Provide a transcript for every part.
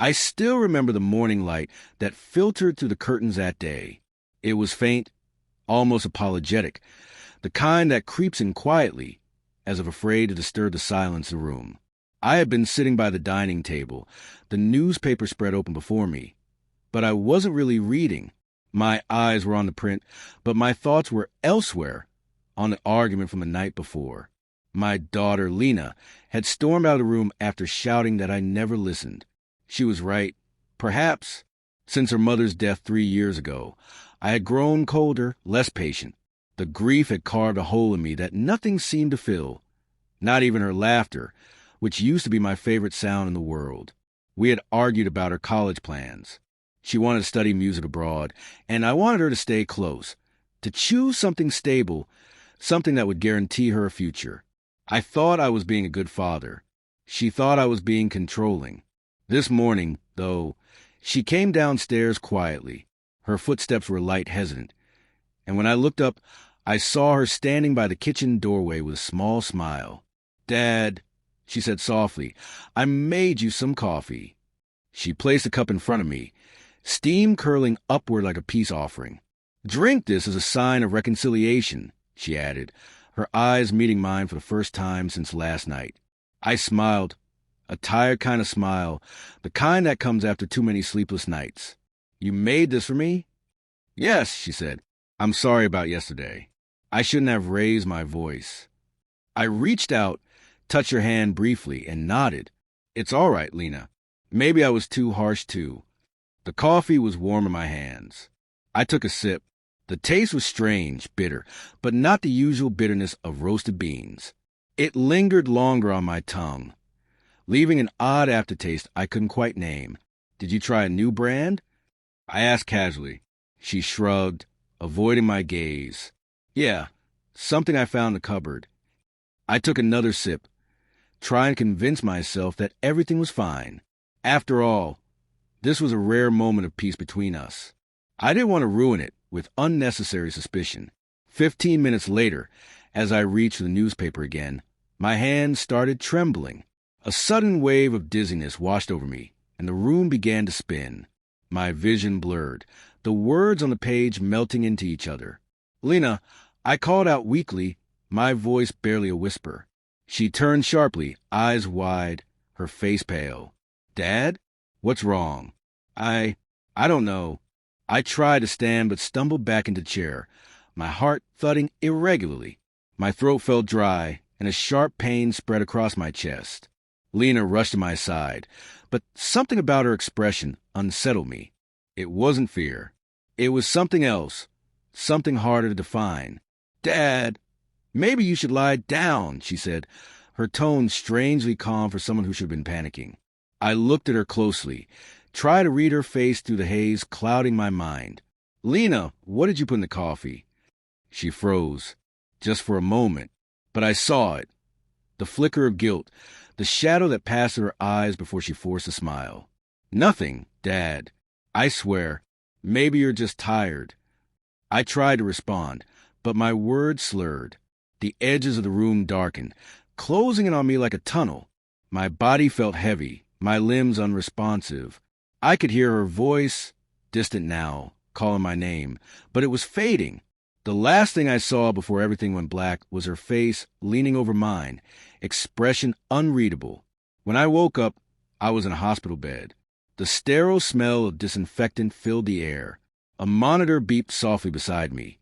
I still remember the morning light that filtered through the curtains that day. It was faint, almost apologetic, the kind that creeps in quietly, as if afraid to disturb the silence in the room. I had been sitting by the dining table, the newspaper spread open before me. But I wasn't really reading. My eyes were on the print, but my thoughts were elsewhere, on the argument from the night before. My daughter, Lena, had stormed out of the room after shouting that I never listened. She was right. Perhaps, since her mother's death 3 years ago, I had grown colder, less patient. The grief had carved a hole in me that nothing seemed to fill, not even her laughter, which used to be my favorite sound in the world. We had argued about her college plans. She wanted to study music abroad, and I wanted her to stay close, to choose something stable, something that would guarantee her a future. I thought I was being a good father. She thought I was being controlling. This morning, though, she came downstairs quietly. Her footsteps were light, hesitant, and when I looked up, I saw her standing by the kitchen doorway with a small smile. "Dad," she said softly, "I made you some coffee." She placed a cup in front of me, steam curling upward like a peace offering. "Drink this as a sign of reconciliation," she added, her eyes meeting mine for the first time since last night. I smiled, a tired kind of smile, the kind that comes after too many sleepless nights. "You made this for me?" "Yes," she said. "I'm sorry about yesterday. I shouldn't have raised my voice." I reached out, touched her hand briefly, and nodded. "It's all right, Lena. Maybe I was too harsh, too." The coffee was warm in my hands. I took a sip. The taste was strange, bitter, but not the usual bitterness of roasted beans. It lingered longer on my tongue, leaving an odd aftertaste I couldn't quite name. "Did you try a new brand?" I asked casually. She shrugged, avoiding my gaze. "Yeah, something I found in the cupboard." I took another sip, trying to convince myself that everything was fine. After all, this was a rare moment of peace between us. I didn't want to ruin it with unnecessary suspicion. 15 minutes later, as I reached for the newspaper again, my hands started trembling. A sudden wave of dizziness washed over me, and the room began to spin. My vision blurred, the words on the page melting into each other. "Lena," I called out weakly, my voice barely a whisper. She turned sharply, eyes wide, her face pale. "Dad? What's wrong?" I don't know." I tried to stand but stumbled back into the chair, my heart thudding irregularly. My throat felt dry, and a sharp pain spread across my chest. Lena rushed to my side, but something about her expression unsettled me. It wasn't fear. It was something else, something harder to define. "Dad, maybe you should lie down," she said, her tone strangely calm for someone who should have been panicking. I looked at her closely, tried to read her face through the haze clouding my mind. "Lena, what did you put in the coffee?" She froze, just for a moment, but I saw it. The flicker of guilt, the shadow that passed her eyes before she forced a smile. "Nothing, Dad. I swear. Maybe you're just tired." I tried to respond, but my words slurred. The edges of the room darkened, closing in on me like a tunnel. My body felt heavy, my limbs unresponsive. I could hear her voice, distant now, calling my name, but it was fading. The last thing I saw before everything went black was her face leaning over mine, expression unreadable. When I woke up, I was in a hospital bed. The sterile smell of disinfectant filled the air. A monitor beeped softly beside me,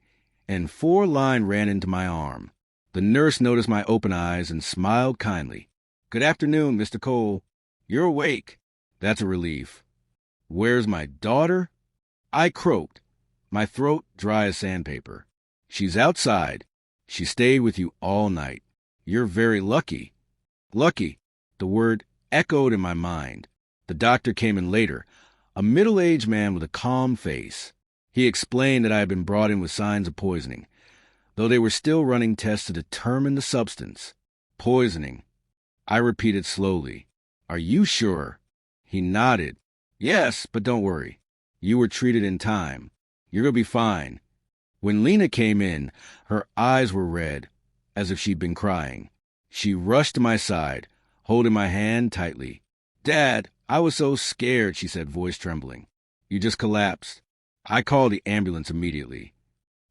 and 4-line ran into my arm. The nurse noticed my open eyes and smiled kindly. "Good afternoon, Mr. Cole. You're awake. That's a relief." "Where's my daughter?" I croaked, my throat dry as sandpaper. "She's outside. She stayed with you all night. You're very lucky." Lucky. The word echoed in my mind. The doctor came in later, a middle-aged man with a calm face. He explained that I had been brought in with signs of poisoning, though they were still running tests to determine the substance. "Poisoning," I repeated slowly. "Are you sure?" He nodded. "Yes, but don't worry. You were treated in time. You're going to be fine." When Lena came in, her eyes were red, as if she'd been crying. She rushed to my side, holding my hand tightly. "Dad, I was so scared, she said, voice trembling. You just collapsed. I called the ambulance immediately.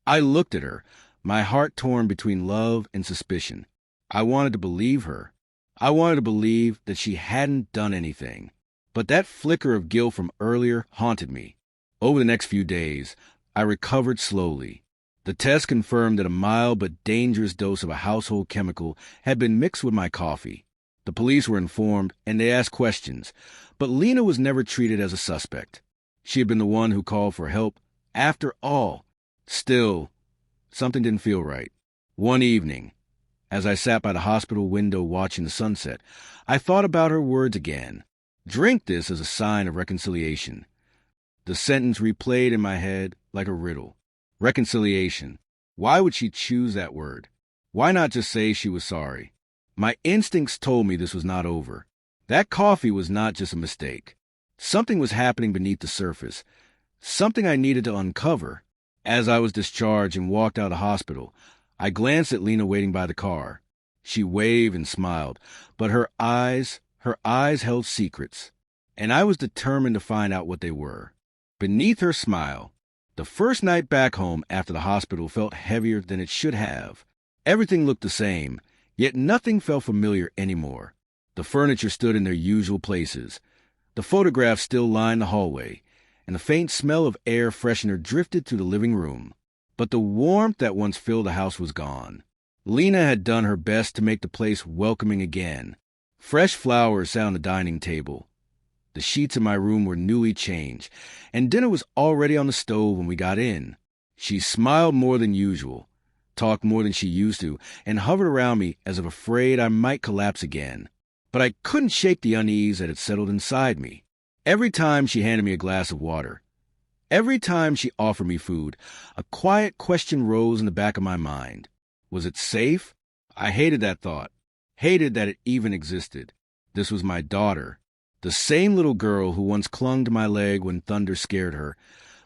I looked at her, my heart torn between love and suspicion. I wanted to believe her. I wanted to believe that she hadn't done anything. But that flicker of guilt from earlier haunted me. Over the next few days, I recovered slowly. The test confirmed that a mild but dangerous dose of a household chemical had been mixed with my coffee. The police were informed, and they asked questions, but Lena was never treated as a suspect. She had been the one who called for help. After all, still, something didn't feel right. One evening, as I sat by the hospital window watching the sunset, I thought about her words again. Drink this as a sign of reconciliation. The sentence replayed in my head like a riddle. Reconciliation. Why would she choose that word? Why not just say she was sorry? My instincts told me this was not over. That coffee was not just a mistake. Something was happening beneath the surface. Something I needed to uncover. As I was discharged and walked out of the hospital, I glanced at Lena waiting by the car. She waved and smiled, but her eyes held secrets, and I was determined to find out what they were. Beneath her smile, the first night back home after the hospital felt heavier than it should have. Everything looked the same, yet nothing felt familiar anymore. The furniture stood in their usual places. The photographs still lined the hallway, and the faint smell of air freshener drifted through the living room. But the warmth that once filled the house was gone. Lena had done her best to make the place welcoming again. Fresh flowers sat on the dining table. The sheets in my room were newly changed, and dinner was already on the stove when we got in. She smiled more than usual, talked more than she used to, and hovered around me as if afraid I might collapse again. But I couldn't shake the unease that had settled inside me. Every time she handed me a glass of water, every time she offered me food, a quiet question rose in the back of my mind. Was it safe? I hated that thought, hated that it even existed. This was my daughter, the same little girl who once clung to my leg when thunder scared her,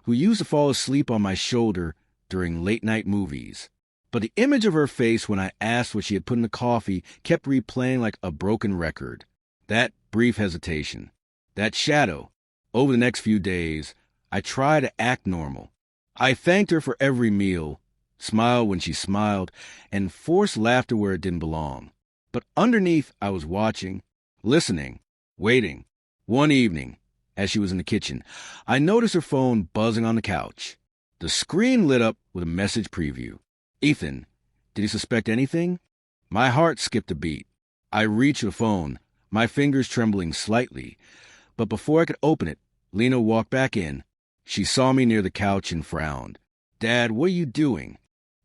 who used to fall asleep on my shoulder during late-night movies. But the image of her face when I asked what she had put in the coffee kept replaying like a broken record. That brief hesitation, that shadow. Over the next few days, I tried to act normal. I thanked her for every meal, smiled when she smiled, and forced laughter where it didn't belong. But underneath, I was watching, listening, waiting. One evening, as she was in the kitchen, I noticed her phone buzzing on the couch. The screen lit up with a message preview. Ethan, did he suspect anything? My heart skipped a beat. I reached the phone, my fingers trembling slightly. But before I could open it, Lena walked back in. She saw me near the couch and frowned. Dad, what are you doing?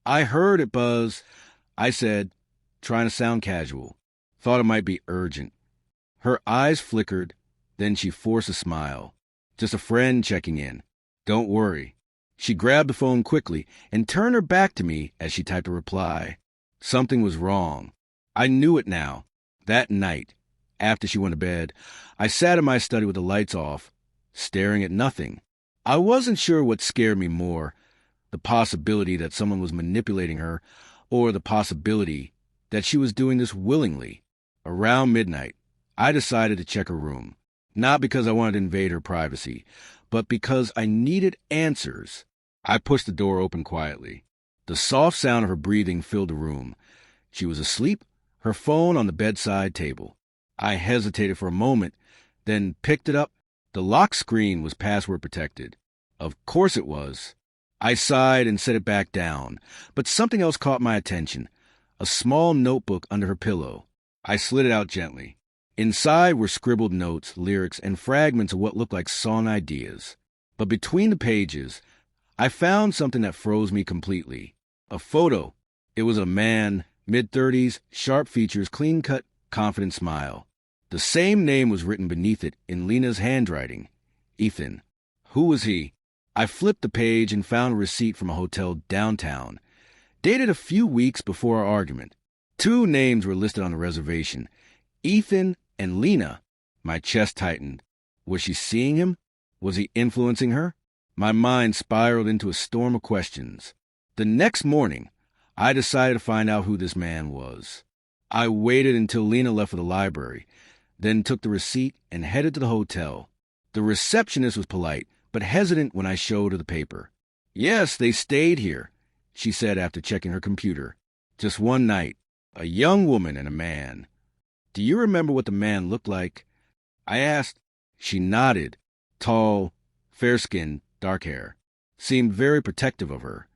I heard it buzz, I said, trying to sound casual. Thought it might be urgent. Her eyes flickered, then she forced a smile. Just a friend checking in. Don't worry. She grabbed the phone quickly and turned her back to me as she typed a reply. Something was wrong. I knew it now. That night, after she went to bed, I sat in my study with the lights off, staring at nothing. I wasn't sure what scared me more, the possibility that someone was manipulating her, or the possibility that she was doing this willingly. Around midnight, I decided to check her room, not because I wanted to invade her privacy, but because I needed answers. I pushed the door open quietly. The soft sound of her breathing filled the room. She was asleep, her phone on the bedside table. I hesitated for a moment, then picked it up. The lock screen was password protected. Of course it was. I sighed and set it back down, but something else caught my attention. A small notebook under her pillow. I slid it out gently. Inside were scribbled notes, lyrics, and fragments of what looked like song ideas. But between the pages, I found something that froze me completely. A photo. It was a man, mid-30s, sharp features, clean-cut, confident smile. The same name was written beneath it in Lena's handwriting. Ethan. Who was he? I flipped the page and found a receipt from a hotel downtown, dated a few weeks before our argument. 2 names were listed on the reservation, Ethan and Lena. My chest tightened. Was she seeing him? Was he influencing her? My mind spiraled into a storm of questions. The next morning, I decided to find out who this man was. I waited until Lena left for the library. then took the receipt and headed to the hotel. The receptionist was polite, but hesitant when I showed her the paper. "Yes, they stayed here," she said after checking her computer. "Just one night. A young woman and a man." "Do you remember what the man looked like?" I asked. She nodded. Tall, fair-skinned, dark hair. Seemed very protective of her.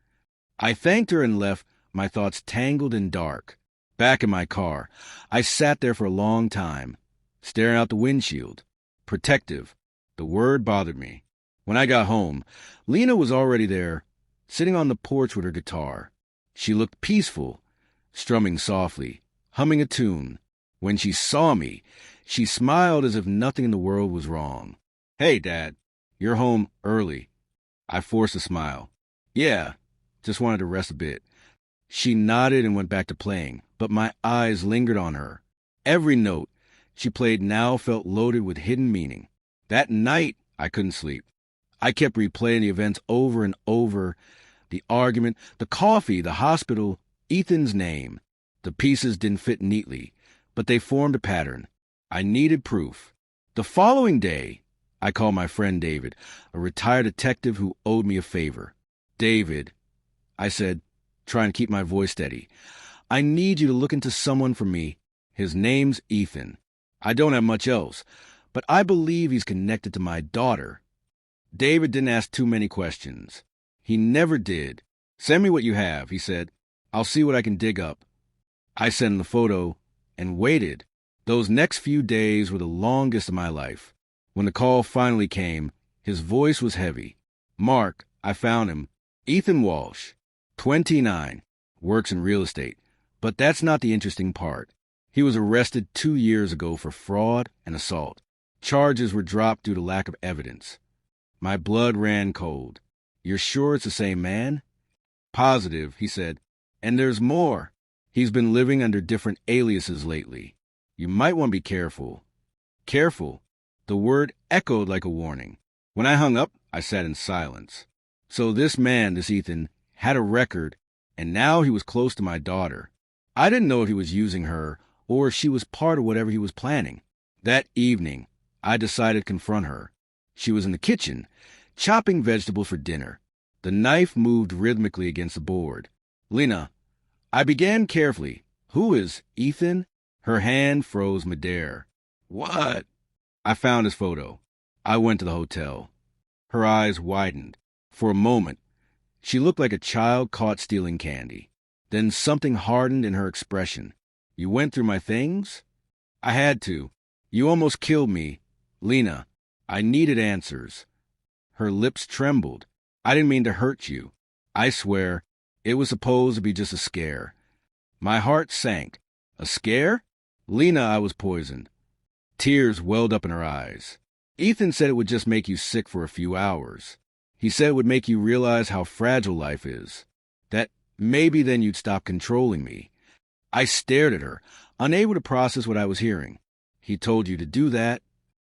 I thanked her and left, my thoughts tangled and dark. Back in my car, I sat there for a long time, staring out the windshield. Protective. The word bothered me. When I got home, Lena was already there, sitting on the porch with her guitar. She looked peaceful, strumming softly, humming a tune. When she saw me, she smiled as if nothing in the world was wrong. "Hey, Dad, you're home early." I forced a smile. "Yeah, just wanted to rest a bit." She nodded and went back to playing, but my eyes lingered on her. Every note she played now felt loaded with hidden meaning. That night, I couldn't sleep. I kept replaying the events over and over. The argument, the coffee, the hospital, Ethan's name. The pieces didn't fit neatly, but they formed a pattern. I needed proof. The following day, I called my friend David, a retired detective who owed me a favor. "David," I said, trying to keep my voice steady, "I need you to look into someone for me. His name's Ethan. I don't have much else, but I believe he's connected to my daughter." David didn't ask too many questions. He never did. "Send me what you have," he said. "I'll see what I can dig up." I sent him the photo and waited. Those next few days were the longest of my life. When the call finally came, his voice was heavy. "Mark, I found him. Ethan Walsh, 29, works in real estate. But that's not the interesting part. He was arrested 2 years ago for fraud and assault. Charges were dropped due to lack of evidence." My blood ran cold. "You're sure it's the same man?" "Positive," he said. "And there's more. He's been living under different aliases lately. You might want to be careful." Careful. The word echoed like a warning. When I hung up, I sat in silence. So this man, this Ethan, had a record, and now he was close to my daughter. I didn't know if he was using her or if she was part of whatever he was planning. That evening, I decided to confront her. She was in the kitchen, chopping vegetables for dinner. The knife moved rhythmically against the board. "Lena," I began carefully. "Who is Ethan?" Her hand froze midair. "What?" I found his photo. I went to the hotel. Her eyes widened. For a moment, she looked like a child caught stealing candy. Then something hardened in her expression. "You went through my things?" "I had to. You almost killed me. Lena, I needed answers." Her lips trembled. "I didn't mean to hurt you. I swear, it was supposed to be just a scare." My heart sank. "A scare?" "Lena, I was poisoned." Tears welled up in her eyes. "Ethan said it would just make you sick for a few hours. He said it would make you realize how fragile life is. That maybe then you'd stop controlling me." I stared at her, unable to process what I was hearing. "He told you to do that?"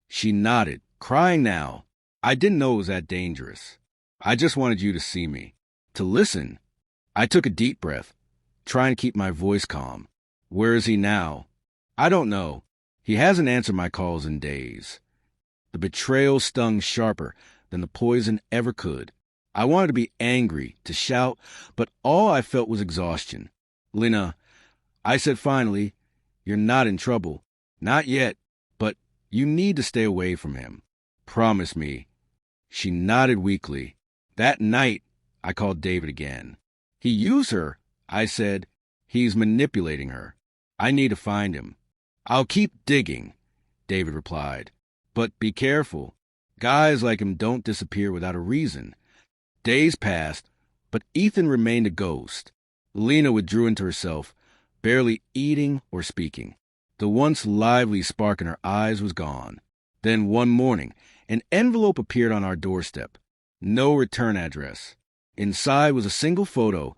She nodded, crying now. "I didn't know it was that dangerous. I just wanted you to see me, to listen." I took a deep breath, trying to keep my voice calm. "Where is he now?" "I don't know. He hasn't answered my calls in days." The betrayal stung sharper than the poison ever could. I wanted to be angry, to shout, but all I felt was exhaustion. "Lena," I said finally, "you're not in trouble. Not yet, but you need to stay away from him. Promise me." She nodded weakly. That night, I called David again. "He used her," I said. "He's manipulating her. I need to find him." "I'll keep digging," David replied. "But be careful. Guys like him don't disappear without a reason." Days passed, but Ethan remained a ghost. Lena withdrew into herself, barely eating or speaking. The once lively spark in her eyes was gone. Then one morning, an envelope appeared on our doorstep. No return address. Inside was a single photo,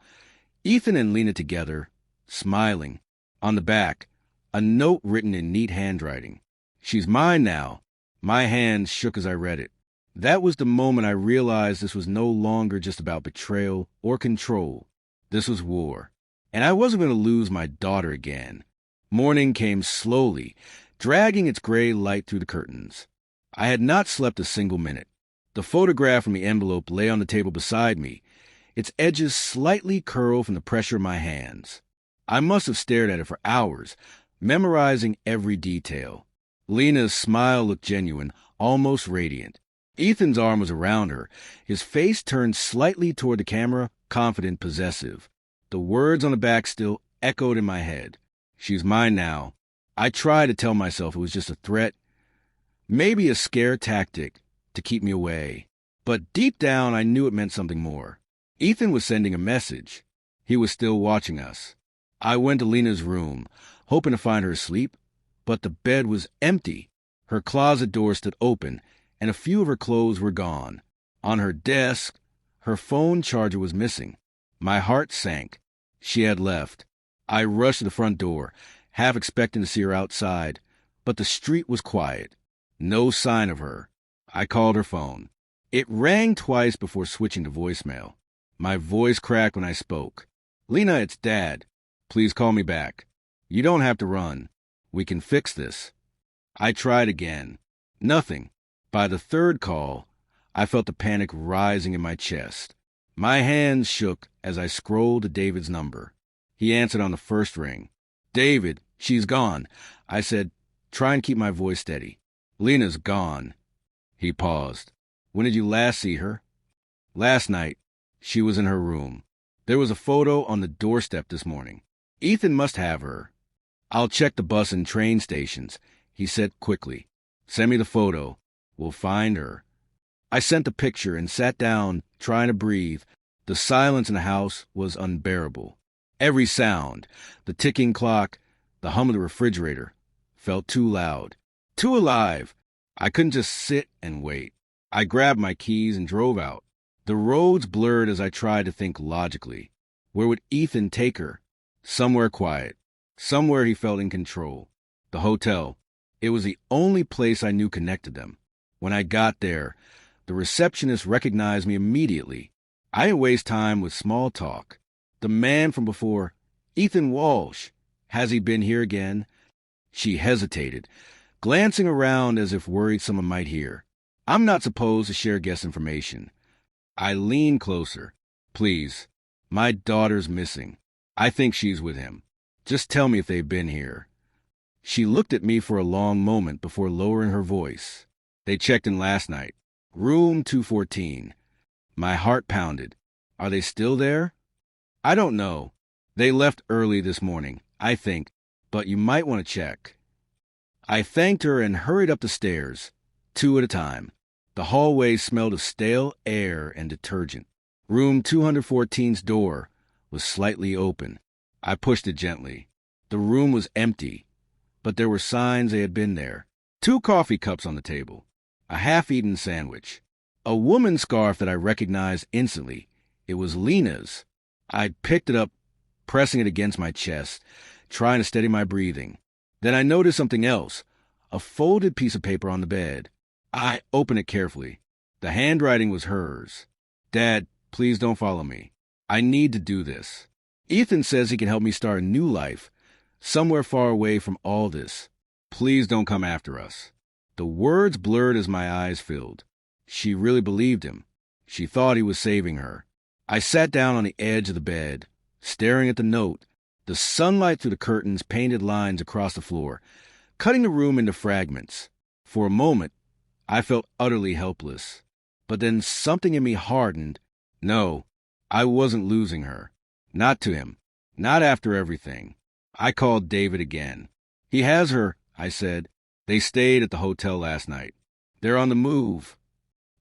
Ethan and Lena together, smiling. On the back, a note written in neat handwriting. "She's mine now." My hands shook as I read it. That was the moment I realized this was no longer just about betrayal or control. This was war. And I wasn't going to lose my daughter again. Morning came slowly, dragging its gray light through the curtains. I had not slept a single minute. The photograph from the envelope lay on the table beside me, its edges slightly curled from the pressure of my hands. I must have stared at it for hours, memorizing every detail. Lena's smile looked genuine, almost radiant. Ethan's arm was around her, his face turned slightly toward the camera, confident, possessive. The words on the back still echoed in my head. She's mine now. I tried to tell myself it was just a threat, maybe a scare tactic to keep me away. But deep down, I knew it meant something more. Ethan was sending a message. He was still watching us. I went to Lena's room, hoping to find her asleep, but the bed was empty. Her closet door stood open, and a few of her clothes were gone. On her desk, her phone charger was missing. My heart sank. She had left. I rushed to the front door, half expecting to see her outside, but the street was quiet. No sign of her. I called her phone. It rang twice before switching to voicemail. My voice cracked when I spoke. "Lena, it's Dad. Please call me back. You don't have to run. We can fix this." I tried again. Nothing. By the third call, I felt the panic rising in my chest. My hands shook as I scrolled to David's number. He answered on the first ring. "David, she's gone," I said, trying to keep my voice steady. "Lena's gone." He paused. "When did you last see her?" "Last night. She was in her room. There was a photo on the doorstep this morning. Ethan must have her." "I'll check the bus and train stations," he said quickly. "Send me the photo. We'll find her." I sent the picture and sat down, trying to breathe. The silence in the house was unbearable. Every sound, the ticking clock, the hum of the refrigerator, felt too loud, too alive. I couldn't just sit and wait. I grabbed my keys and drove out. The roads blurred as I tried to think logically. Where would Ethan take her? Somewhere quiet. Somewhere he felt in control. The hotel. It was the only place I knew connected them. When I got there, the receptionist recognized me immediately. I didn't waste time with small talk. "The man from before, Ethan Walsh. Has he been here again?" She hesitated, glancing around as if worried someone might hear. I'm not supposed to share guest information. I leaned closer. "Please, my daughter's missing. I think she's with him. Just tell me if they've been here." She looked at me for a long moment before lowering her voice. "They checked in last night. Room 214. My heart pounded. "Are they still there?" "I don't know. They left early this morning, I think, but you might want to check." I thanked her and hurried up the stairs, 2 at a time. The hallway smelled of stale air and detergent. Room 214's door was slightly open. I pushed it gently. The room was empty, but there were signs they had been there. 2 coffee cups on the table, a half-eaten sandwich, a woman's scarf that I recognized instantly. It was Lena's. I picked it up, pressing it against my chest, trying to steady my breathing. Then I noticed something else, a folded piece of paper on the bed. I opened it carefully. The handwriting was hers. "Dad, please don't follow me. I need to do this. Ethan says he can help me start a new life, somewhere far away from all this. Please don't come after us." The words blurred as my eyes filled. She really believed him. She thought he was saving her. I sat down on the edge of the bed, staring at the note. The sunlight through the curtains painted lines across the floor, cutting the room into fragments. For a moment, I felt utterly helpless. But then something in me hardened. No, I wasn't losing her. Not to him. Not after everything. I called David again. "He has her," I said. "They stayed at the hotel last night. They're on the move."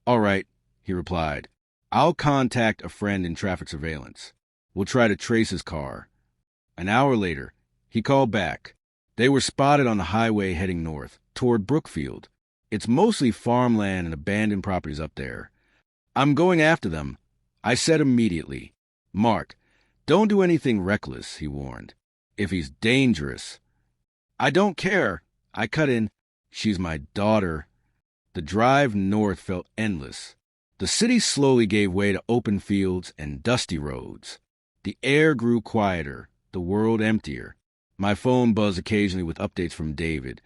"All right," he replied. "I'll contact a friend in traffic surveillance. We'll try to trace his car." An hour later, he called back. They were spotted on the highway heading north, toward Brookfield. It's mostly farmland and abandoned properties up there. "I'm going after them," I said immediately. "Mark, don't do anything reckless," he warned. "If he's dangerous." "I don't care," I cut in. "She's my daughter." The drive north felt endless. The city slowly gave way to open fields and dusty roads. The air grew quieter, the world emptier. My phone buzzed occasionally with updates from David,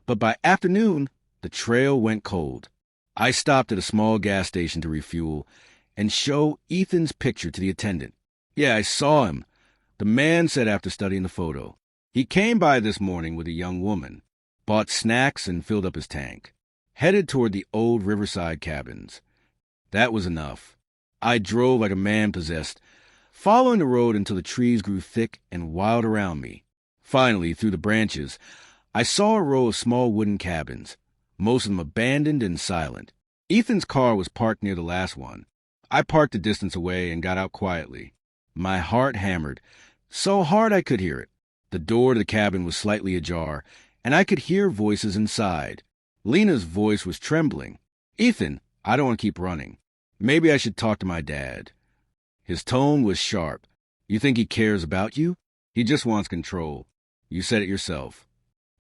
But by afternoon, the trail went cold. I stopped at a small gas station to refuel and show Ethan's picture to the attendant. Yeah, I saw him, the man said after studying the photo. He came by this morning with a young woman, bought snacks and filled up his tank, headed toward the old riverside cabins. That was enough. I drove like a man possessed, following the road until the trees grew thick and wild around me. Finally, through the branches, I saw a row of small wooden cabins, most of them abandoned and silent. Ethan's car was parked near the last one. I parked a distance away and got out quietly. My heart hammered, so hard I could hear it. The door to the cabin was slightly ajar, and I could hear voices inside. Lena's voice was trembling. "Ethan, I don't want to keep running. Maybe I should talk to my dad." His tone was sharp. "You think he cares about you? He just wants control. You said it yourself."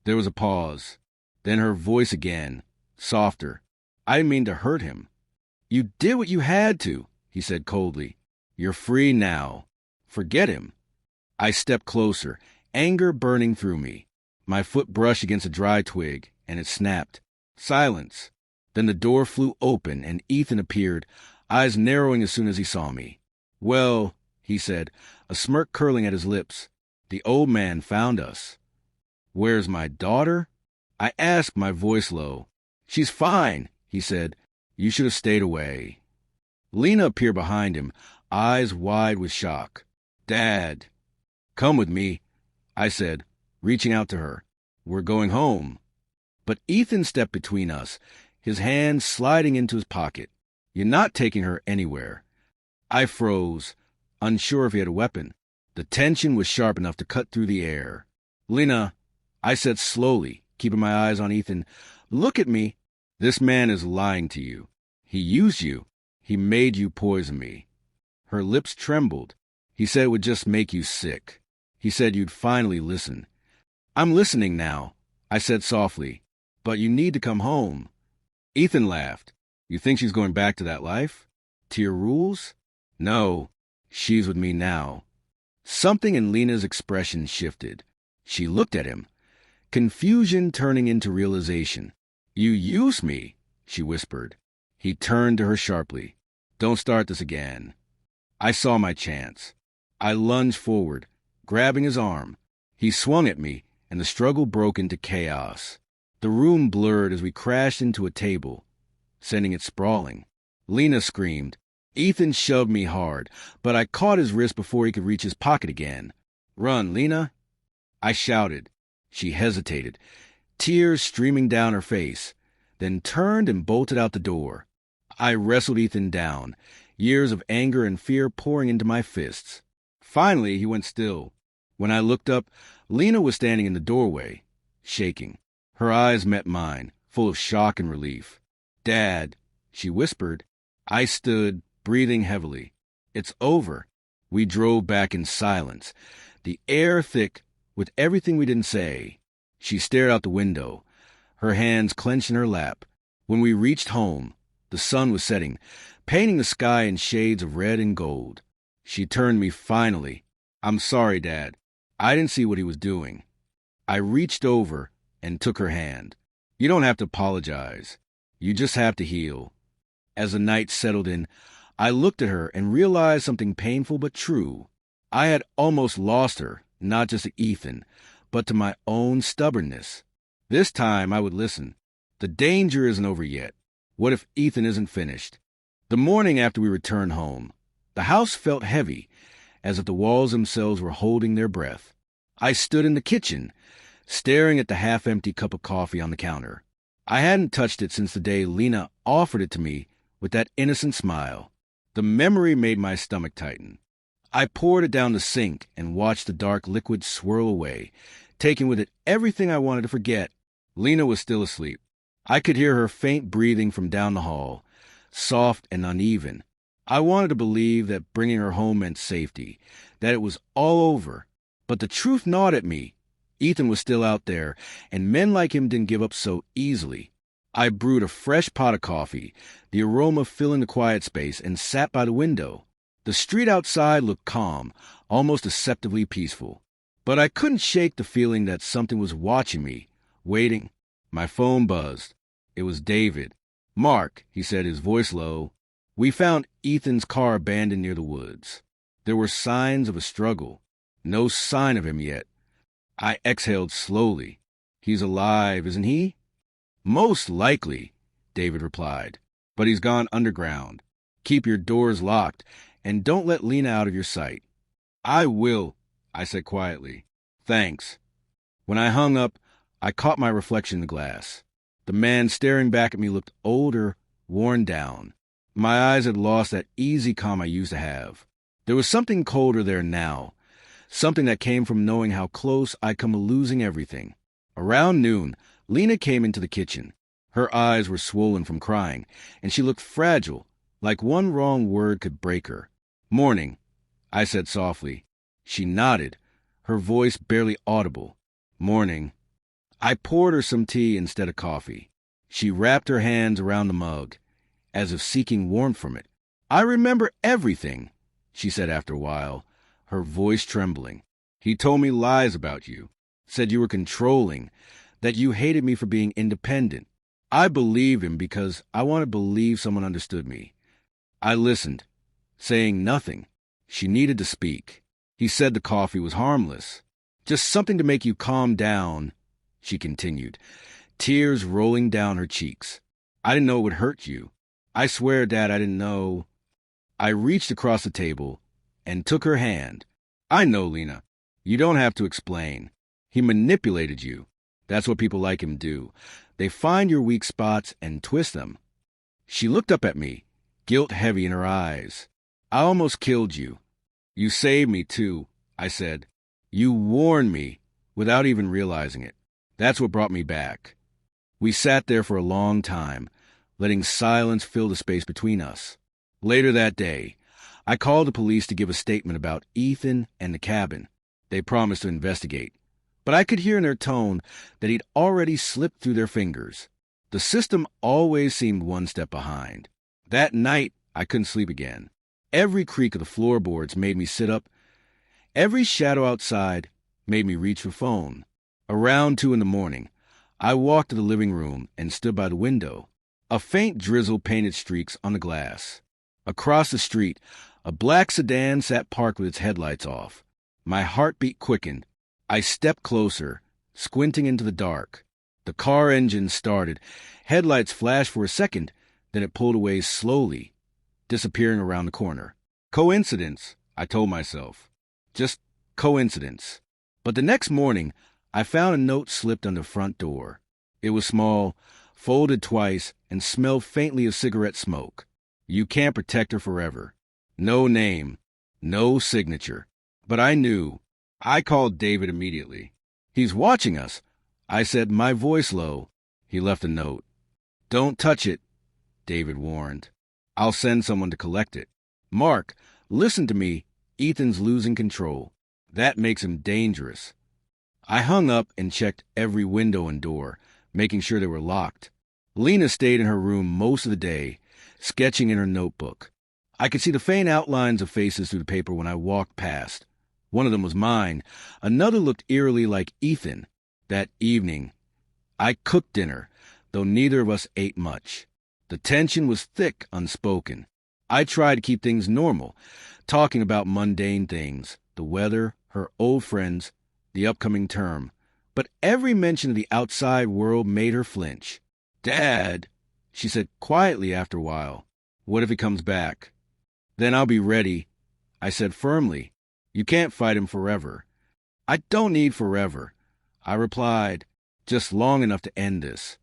There was a pause. Then her voice again, softer. "I didn't mean to hurt him." "You did what you had to," he said coldly. "You're free now. Forget him." I stepped closer, anger burning through me. My foot brushed against a dry twig, and it snapped. Silence. Then the door flew open, and Ethan appeared, eyes narrowing as soon as he saw me. "Well," he said, a smirk curling at his lips, "the old man found us." "Where's my daughter?" I asked, my voice low. "She's fine," he said. "You should have stayed away." Lena appeared behind him, eyes wide with shock. "Dad." "Come with me," I said, reaching out to her. "We're going home." But Ethan stepped between us, his hand sliding into his pocket. "You're not taking her anywhere." I froze, unsure if he had a weapon. The tension was sharp enough to cut through the air. "Lena," I said slowly, keeping my eyes on Ethan, "look at me. This man is lying to you. He used you. He made you poison me." Her lips trembled. "He said it would just make you sick. He said you'd finally listen." "I'm listening now," I said softly. "But you need to come home." Ethan laughed. "You think she's going back to that life? To your rules?" "No, she's with me now." Something in Lena's expression shifted. She looked at him, confusion turning into realization. "You used me," she whispered. He turned to her sharply. "Don't start this again." I saw my chance. I lunged forward, grabbing his arm. He swung at me, and the struggle broke into chaos. The room blurred as we crashed into a table, sending it sprawling. Lena screamed. Ethan shoved me hard, but I caught his wrist before he could reach his pocket again. "Run, Lena!" I shouted. She hesitated, tears streaming down her face, then turned and bolted out the door. I wrestled Ethan down, years of anger and fear pouring into my fists. Finally, he went still. When I looked up, Lena was standing in the doorway, shaking. Her eyes met mine, full of shock and relief. "Dad," she whispered. I stood, breathing heavily. "It's over." We drove back in silence, the air thick with everything we didn't say. She stared out the window, her hands clenched in her lap. When we reached home, the sun was setting, painting the sky in shades of red and gold. She turned to me finally. "I'm sorry, Dad. I didn't see what he was doing." I reached over and took her hand. "You don't have to apologize. You just have to heal." As the night settled in, I looked at her and realized something painful but true. I had almost lost her, not just to Ethan, but to my own stubbornness. This time I would listen. The danger isn't over yet. What if Ethan isn't finished? The morning after we returned home, the house felt heavy, as if the walls themselves were holding their breath. I stood in the kitchen, staring at the half-empty cup of coffee on the counter. I hadn't touched it since the day Lena offered it to me with that innocent smile. The memory made my stomach tighten. I poured it down the sink and watched the dark liquid swirl away, taking with it everything I wanted to forget. Lena was still asleep. I could hear her faint breathing from down the hall, soft and uneven. I wanted to believe that bringing her home meant safety, that it was all over. But the truth gnawed at me. Ethan was still out there, and men like him didn't give up so easily. I brewed a fresh pot of coffee, the aroma filling the quiet space, and sat by the window. The street outside looked calm, almost deceptively peaceful. But I couldn't shake the feeling that something was watching me, waiting. My phone buzzed. It was David. "Mark," he said, his voice low. "We found Ethan's car abandoned near the woods." There were signs of a struggle. No sign of him yet. I exhaled slowly. "He's alive, isn't he?" "Most likely," David replied. "But he's gone underground. Keep your doors locked, and don't let Lena out of your sight." "I will," I said quietly. "Thanks." When I hung up, I caught my reflection in the glass. The man staring back at me looked older, worn down. My eyes had lost that easy calm I used to have. There was something colder there now, something that came from knowing how close I'd come to losing everything. Around noon, Lena came into the kitchen. Her eyes were swollen from crying, and she looked fragile, like one wrong word could break her. "Morning," I said softly. She nodded, her voice barely audible. "Morning." I poured her some tea instead of coffee. She wrapped her hands around the mug, as if seeking warmth from it. "I remember everything," she said after a while, her voice trembling. "He told me lies about you, said you were controlling, that you hated me for being independent. I believed him because I wanted to believe someone understood me. I listened, saying nothing. She needed to speak. He said the coffee was harmless, just something to make you calm down," she continued, tears rolling down her cheeks. "I didn't know it would hurt you. I swear, Dad, I didn't know." I reached across the table and took her hand. "I know, Lena. You don't have to explain. He manipulated you. That's what people like him do. They find your weak spots and twist them." She looked up at me, guilt heavy in her eyes. "I almost killed you. You saved me, too," I said. "You warned me without even realizing it. That's what brought me back." We sat there for a long time, letting silence fill the space between us. Later that day, I called the police to give a statement about Ethan and the cabin. They promised to investigate, but I could hear in their tone that he'd already slipped through their fingers. The system always seemed one step behind. That night, I couldn't sleep again. Every creak of the floorboards made me sit up. Every shadow outside made me reach for phone. Around 2 a.m, I walked to the living room and stood by the window. A faint drizzle painted streaks on the glass. Across the street, a black sedan sat parked with its headlights off. My heartbeat quickened. I stepped closer, squinting into the dark. The car engine started. Headlights flashed for a second, then it pulled away slowly, disappearing around the corner. Coincidence, I told myself. Just coincidence. But the next morning, I found a note slipped on the front door. It was small, folded twice, and smelled faintly of cigarette smoke. "You can't protect her forever." No name, no signature. But I knew. I called David immediately. "He's watching us," I said, my voice low. He left a note. "Don't touch it," David warned. "I'll send someone to collect it." "Mark, listen to me. Ethan's losing control. That makes him dangerous." I hung up and checked every window and door, making sure they were locked. Lena stayed in her room most of the day, sketching in her notebook. I could see the faint outlines of faces through the paper when I walked past. One of them was mine. Another looked eerily like Ethan. That evening, I cooked dinner, though neither of us ate much. The tension was thick, unspoken. I tried to keep things normal, talking about mundane things, the weather, her old friends, the upcoming term. But every mention of the outside world made her flinch. "Dad," she said quietly after a while, "what if he comes back?" "Then I'll be ready," I said firmly. "You can't fight him forever." "I don't need forever," I replied, "just long enough to end this."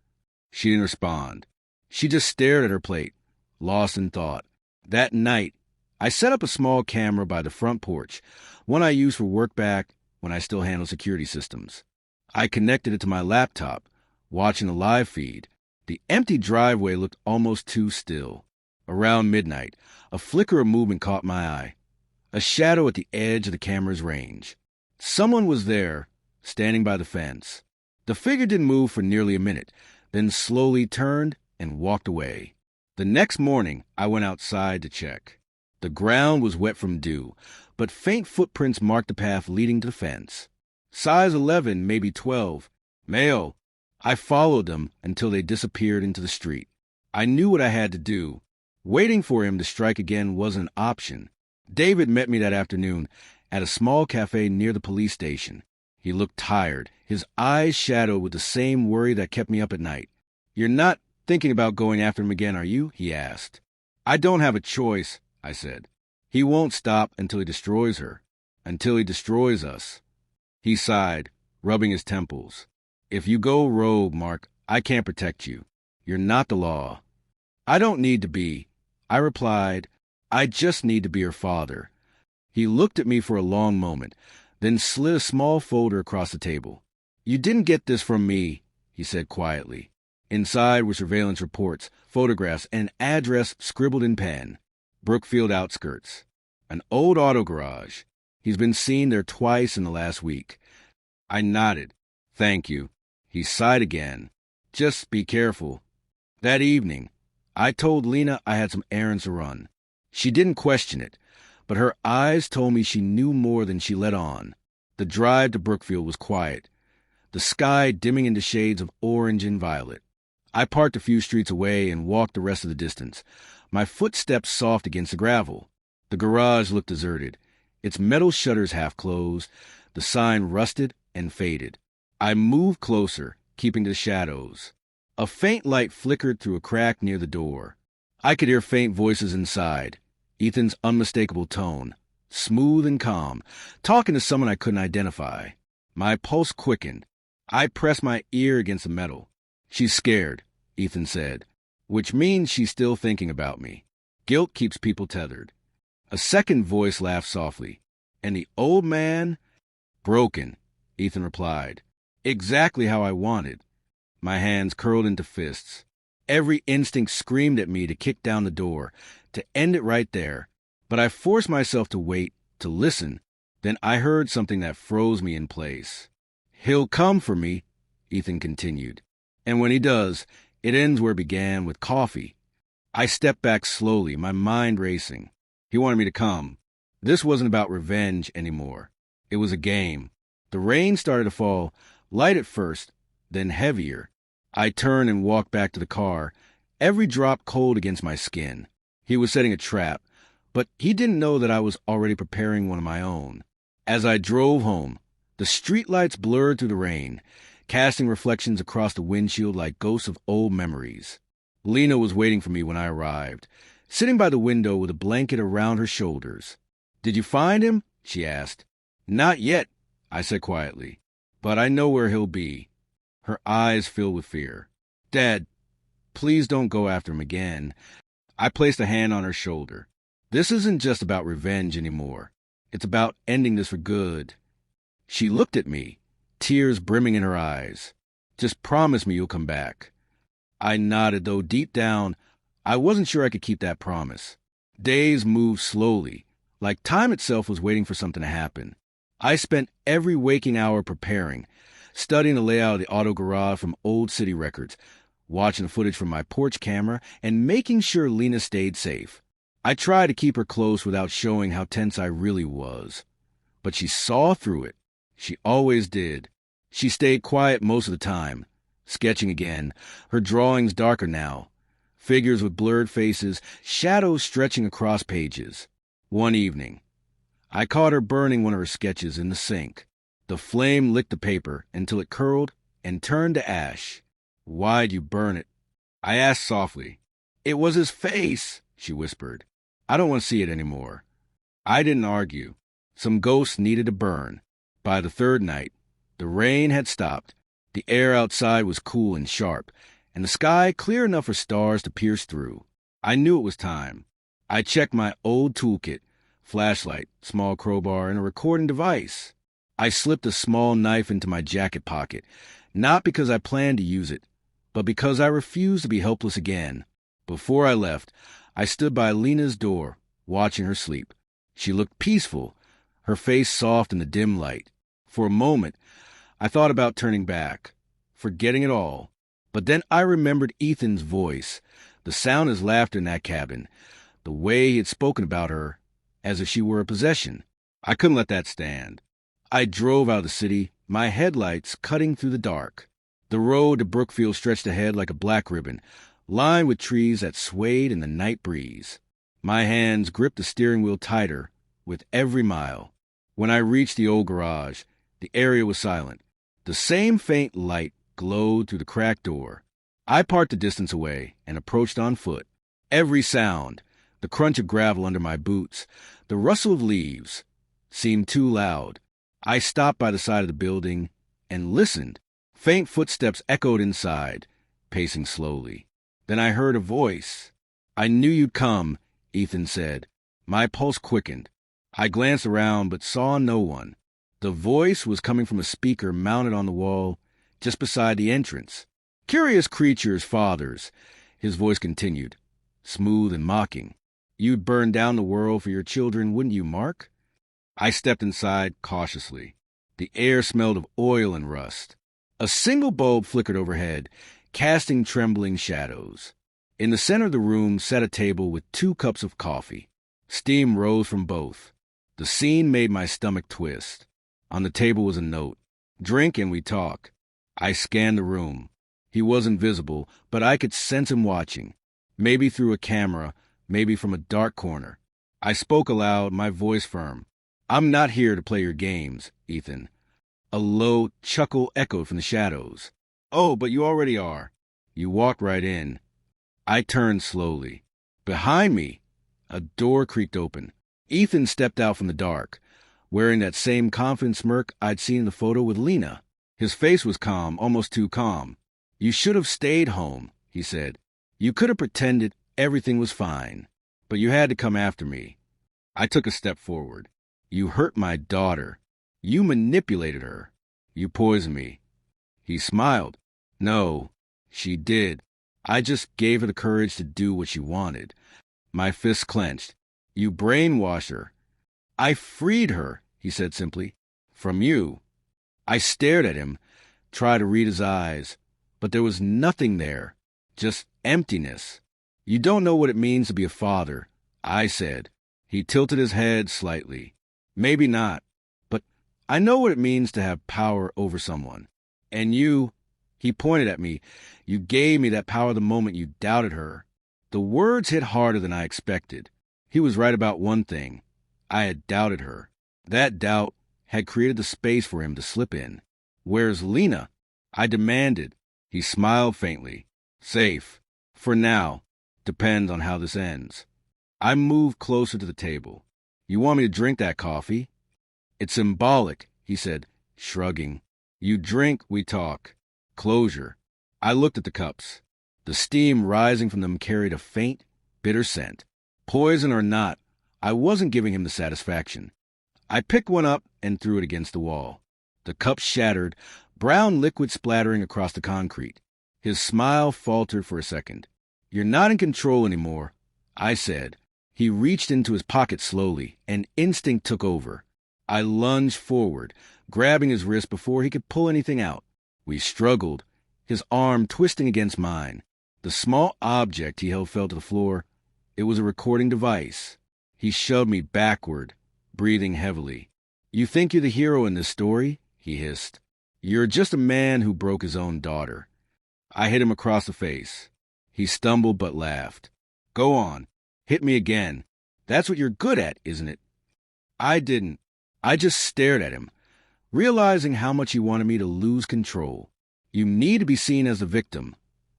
She didn't respond. She just stared at her plate, lost in thought. That night, I set up a small camera by the front porch, one I use for work back when I still handle security systems. I connected it to my laptop, watching the live feed. The empty driveway looked almost too still. Around midnight, a flicker of movement caught my eye. A shadow at the edge of the camera's range. Someone was there, standing by the fence. The figure didn't move for nearly a minute, then slowly turned and walked away. The next morning, I went outside to check. The ground was wet from dew, but faint footprints marked the path leading to the fence. Size 11, maybe 12. Male. I followed them until they disappeared into the street. I knew what I had to do. Waiting for him to strike again wasn't an option. David met me that afternoon at a small cafe near the police station. He looked tired, his eyes shadowed with the same worry that kept me up at night. "You're not thinking about going after him again, are you?" he asked. "I don't have a choice," I said. "He won't stop until he destroys her. Until he destroys us." He sighed, rubbing his temples. "If you go rogue, Mark, I can't protect you. You're not the law." "I don't need to be," I replied. "I just need to be her father." He looked at me for a long moment, then slid a small folder across the table. "You didn't get this from me," he said quietly. Inside were surveillance reports, photographs, and an address scribbled in pen. Brookfield outskirts. An old auto garage. He's been seen there twice in the last week. I nodded. "Thank you." He sighed again. "Just be careful." That evening, I told Lena I had some errands to run. She didn't question it, but her eyes told me she knew more than she let on. The drive to Brookfield was quiet, the sky dimming into shades of orange and violet. I parked a few streets away and walked the rest of the distance, my footsteps soft against the gravel. The garage looked deserted, its metal shutters half closed, the sign rusted and faded. I moved closer, keeping to the shadows. A faint light flickered through a crack near the door. I could hear faint voices inside, Ethan's unmistakable tone, smooth and calm, talking to someone I couldn't identify. My pulse quickened. I pressed my ear against the metal. "She's scared," Ethan said, "which means she's still thinking about me. Guilt keeps people tethered." A second voice laughed softly. "And the old man?" "Broken," Ethan replied. "Exactly how I wanted." My hands curled into fists. Every instinct screamed at me to kick down the door, to end it right there. But I forced myself to wait, to listen. Then I heard something that froze me in place. "He'll come for me," Ethan continued. "And when he does, it ends where it began, with coffee." I stepped back slowly, my mind racing. He wanted me to come. This wasn't about revenge anymore. It was a game. The rain started to fall, light at first, then heavier. I turned and walked back to the car, every drop cold against my skin. He was setting a trap, but he didn't know that I was already preparing one of my own. As I drove home, the streetlights blurred through the rain, casting reflections across the windshield like ghosts of old memories. Lena was waiting for me when I arrived, sitting by the window with a blanket around her shoulders. "Did you find him?" she asked. "Not yet," I said quietly, "but I know where he'll be." Her eyes filled with fear. "Dad, please don't go after him again." I placed a hand on her shoulder. "This isn't just about revenge anymore. It's about ending this for good." She looked at me, tears brimming in her eyes. "Just promise me you'll come back." I nodded, though deep down, I wasn't sure I could keep that promise. Days moved slowly, like time itself was waiting for something to happen. I spent every waking hour preparing, studying the layout of the auto garage from old city records, watching the footage from my porch camera, and making sure Lena stayed safe. I tried to keep her close without showing how tense I really was. But she saw through it. She always did. She stayed quiet most of the time, sketching again, her drawings darker now, figures with blurred faces, shadows stretching across pages. One evening, I caught her burning one of her sketches in the sink. The flame licked the paper until it curled and turned to ash. "Why'd you burn it?" I asked softly. "It was his face," she whispered. "I don't want to see it anymore." I didn't argue. Some ghosts needed to burn. By the third night, the rain had stopped. The air outside was cool and sharp, and the sky clear enough for stars to pierce through. I knew it was time. I checked my old toolkit, flashlight, small crowbar, and a recording device. I slipped a small knife into my jacket pocket, not because I planned to use it, but because I refused to be helpless again. Before I left, I stood by Lena's door, watching her sleep. She looked peaceful, her face soft in the dim light. For a moment, I thought about turning back, forgetting it all. But then I remembered Ethan's voice, the sound of his laughter in that cabin, the way he had spoken about her, as if she were a possession. I couldn't let that stand. I drove out of the city, my headlights cutting through the dark. The road to Brookfield stretched ahead like a black ribbon, lined with trees that swayed in the night breeze. My hands gripped the steering wheel tighter with every mile. When I reached the old garage, the area was silent. The same faint light glowed through the cracked door. I parked a distance away and approached on foot. Every sound, the crunch of gravel under my boots, the rustle of leaves, seemed too loud. I stopped by the side of the building and listened. Faint footsteps echoed inside, pacing slowly. Then I heard a voice. "I knew you'd come," Ethan said. My pulse quickened. I glanced around but saw no one. The voice was coming from a speaker mounted on the wall just beside the entrance. "Curious creatures, fathers," his voice continued, smooth and mocking. "You'd burn down the world for your children, wouldn't you, Mark?" I stepped inside cautiously. The air smelled of oil and rust. A single bulb flickered overhead, casting trembling shadows. In the center of the room sat a table with 2 cups of coffee. Steam rose from both. The scene made my stomach twist. On the table was a note. "Drink and we talk." I scanned the room. He wasn't visible, but I could sense him watching. Maybe through a camera, maybe from a dark corner. I spoke aloud, my voice firm. "I'm not here to play your games, Ethan." A low chuckle echoed from the shadows. "Oh, but you already are." You walked right in. I turned slowly. Behind me, a door creaked open. Ethan stepped out from the dark, wearing that same confident smirk I'd seen in the photo with Lena. His face was calm, almost too calm. "You should have stayed home," he said. "You could have pretended everything was fine, but you had to come after me." I took a step forward. "You hurt my daughter. You manipulated her. You poisoned me." He smiled. "No, she did. I just gave her the courage to do what she wanted." My fists clenched. "You brainwashed her." "I freed her," he said simply. "From you." I stared at him, tried to read his eyes, but there was nothing there, just emptiness. "You don't know what it means to be a father," I said. He tilted his head slightly. "Maybe not, but I know what it means to have power over someone. And you," he pointed at me, "you gave me that power the moment you doubted her." The words hit harder than I expected. He was right about one thing. I had doubted her. That doubt had created the space for him to slip in. "Where's Lena?" I demanded. He smiled faintly. "Safe. For now. Depends on how this ends." I moved closer to the table. "You want me to drink that coffee?" "It's symbolic," he said, shrugging. "You drink, we talk. Closure." I looked at the cups. The steam rising from them carried a faint, bitter scent. Poison or not, I wasn't giving him the satisfaction. I picked one up and threw it against the wall. The cup shattered, brown liquid splattering across the concrete. His smile faltered for a second. "You're not in control anymore," I said. He reached into his pocket slowly, and instinct took over. I lunged forward, grabbing his wrist before he could pull anything out. We struggled, his arm twisting against mine. The small object he held fell to the floor. It was a recording device. He shoved me backward, breathing heavily. "You think you're the hero in this story?" he hissed. "You're just a man who broke his own daughter." I hit him across the face. He stumbled but laughed. "Go on. Hit me again. That's what you're good at, isn't it?" I didn't. I just stared at him, realizing how much he wanted me to lose control. "You need to be seen as the victim,"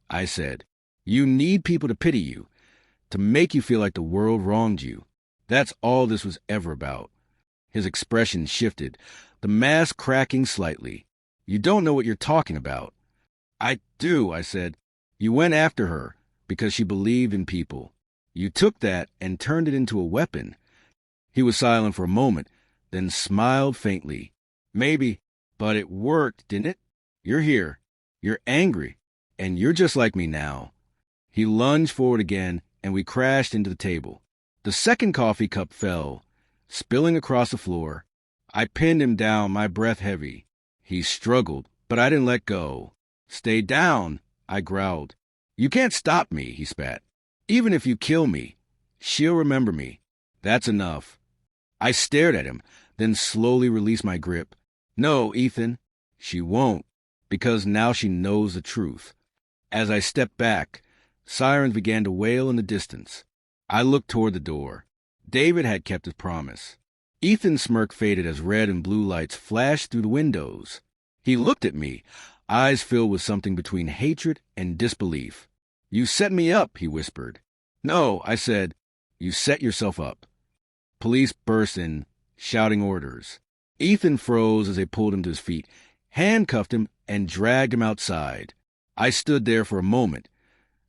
I said. "You need people to pity you, to make you feel like the world wronged you. That's all this was ever about." His expression shifted, the mask cracking slightly. "You don't know what you're talking about." "I do," I said. "You went after her because she believed in people. You took that and turned it into a weapon." He was silent for a moment, then smiled faintly. "Maybe, but it worked, didn't it? You're here. You're angry. And you're just like me now." He lunged forward again, and we crashed into the table. The second coffee cup fell, spilling across the floor. I pinned him down, my breath heavy. He struggled, but I didn't let go. "Stay down," I growled. "You can't stop me," he spat. "Even if you kill me, she'll remember me. That's enough." I stared at him, then slowly released my grip. "No, Ethan, she won't." because now she knows the truth. As I stepped back, sirens began to wail in the distance. I looked toward the door. David had kept his promise. Ethan's smirk faded as red and blue lights flashed through the windows. He looked at me, eyes filled with something between hatred and disbelief. "You set me up," he whispered. "No," I said. "You set yourself up." Police burst in, shouting orders. Ethan froze as they pulled him to his feet, handcuffed him, and dragged him outside. I stood there for a moment,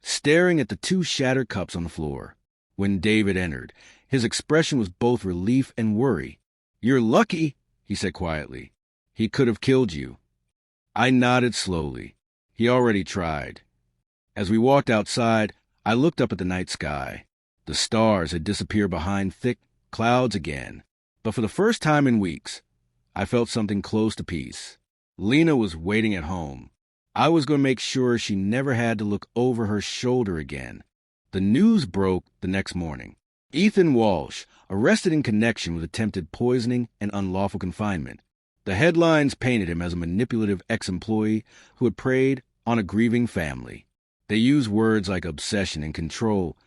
staring at the two shattered cups on the floor. When David entered, his expression was both relief and worry. "You're lucky," he said quietly. "He could have killed you." I nodded slowly. He already tried. As we walked outside, I looked up at the night sky. The stars had disappeared behind thick clouds again. But for the first time in weeks, I felt something close to peace. Lena was waiting at home. I was going to make sure she never had to look over her shoulder again. The news broke the next morning. Ethan Walsh, arrested in connection with attempted poisoning and unlawful confinement. The headlines painted him as a manipulative ex-employee who had preyed on a grieving family. They used words like obsession and control,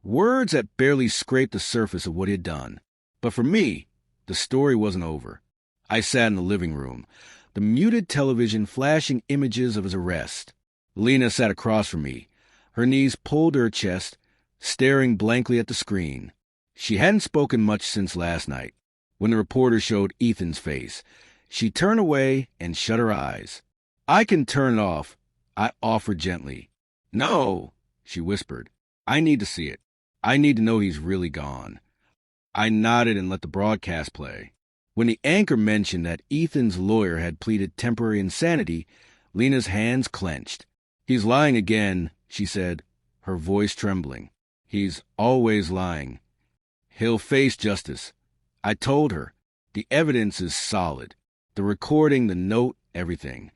words that barely scraped the surface of what he had done. But for me, the story wasn't over. I sat in the living room, the muted television flashing images of his arrest. Lena sat across from me, her knees pulled to her chest, staring blankly at the screen. She hadn't spoken much since last night, when the reporter showed Ethan's face. She turned away and shut her eyes. "I can turn it off," I offered gently. "No," she whispered. "I need to see it. I need to know he's really gone." I nodded and let the broadcast play. When the anchor mentioned that Ethan's lawyer had pleaded temporary insanity, Lena's hands clenched. "He's lying again," she said, her voice trembling. "He's always lying. He'll face justice." I told her. The evidence is solid. The recording, the note, everything.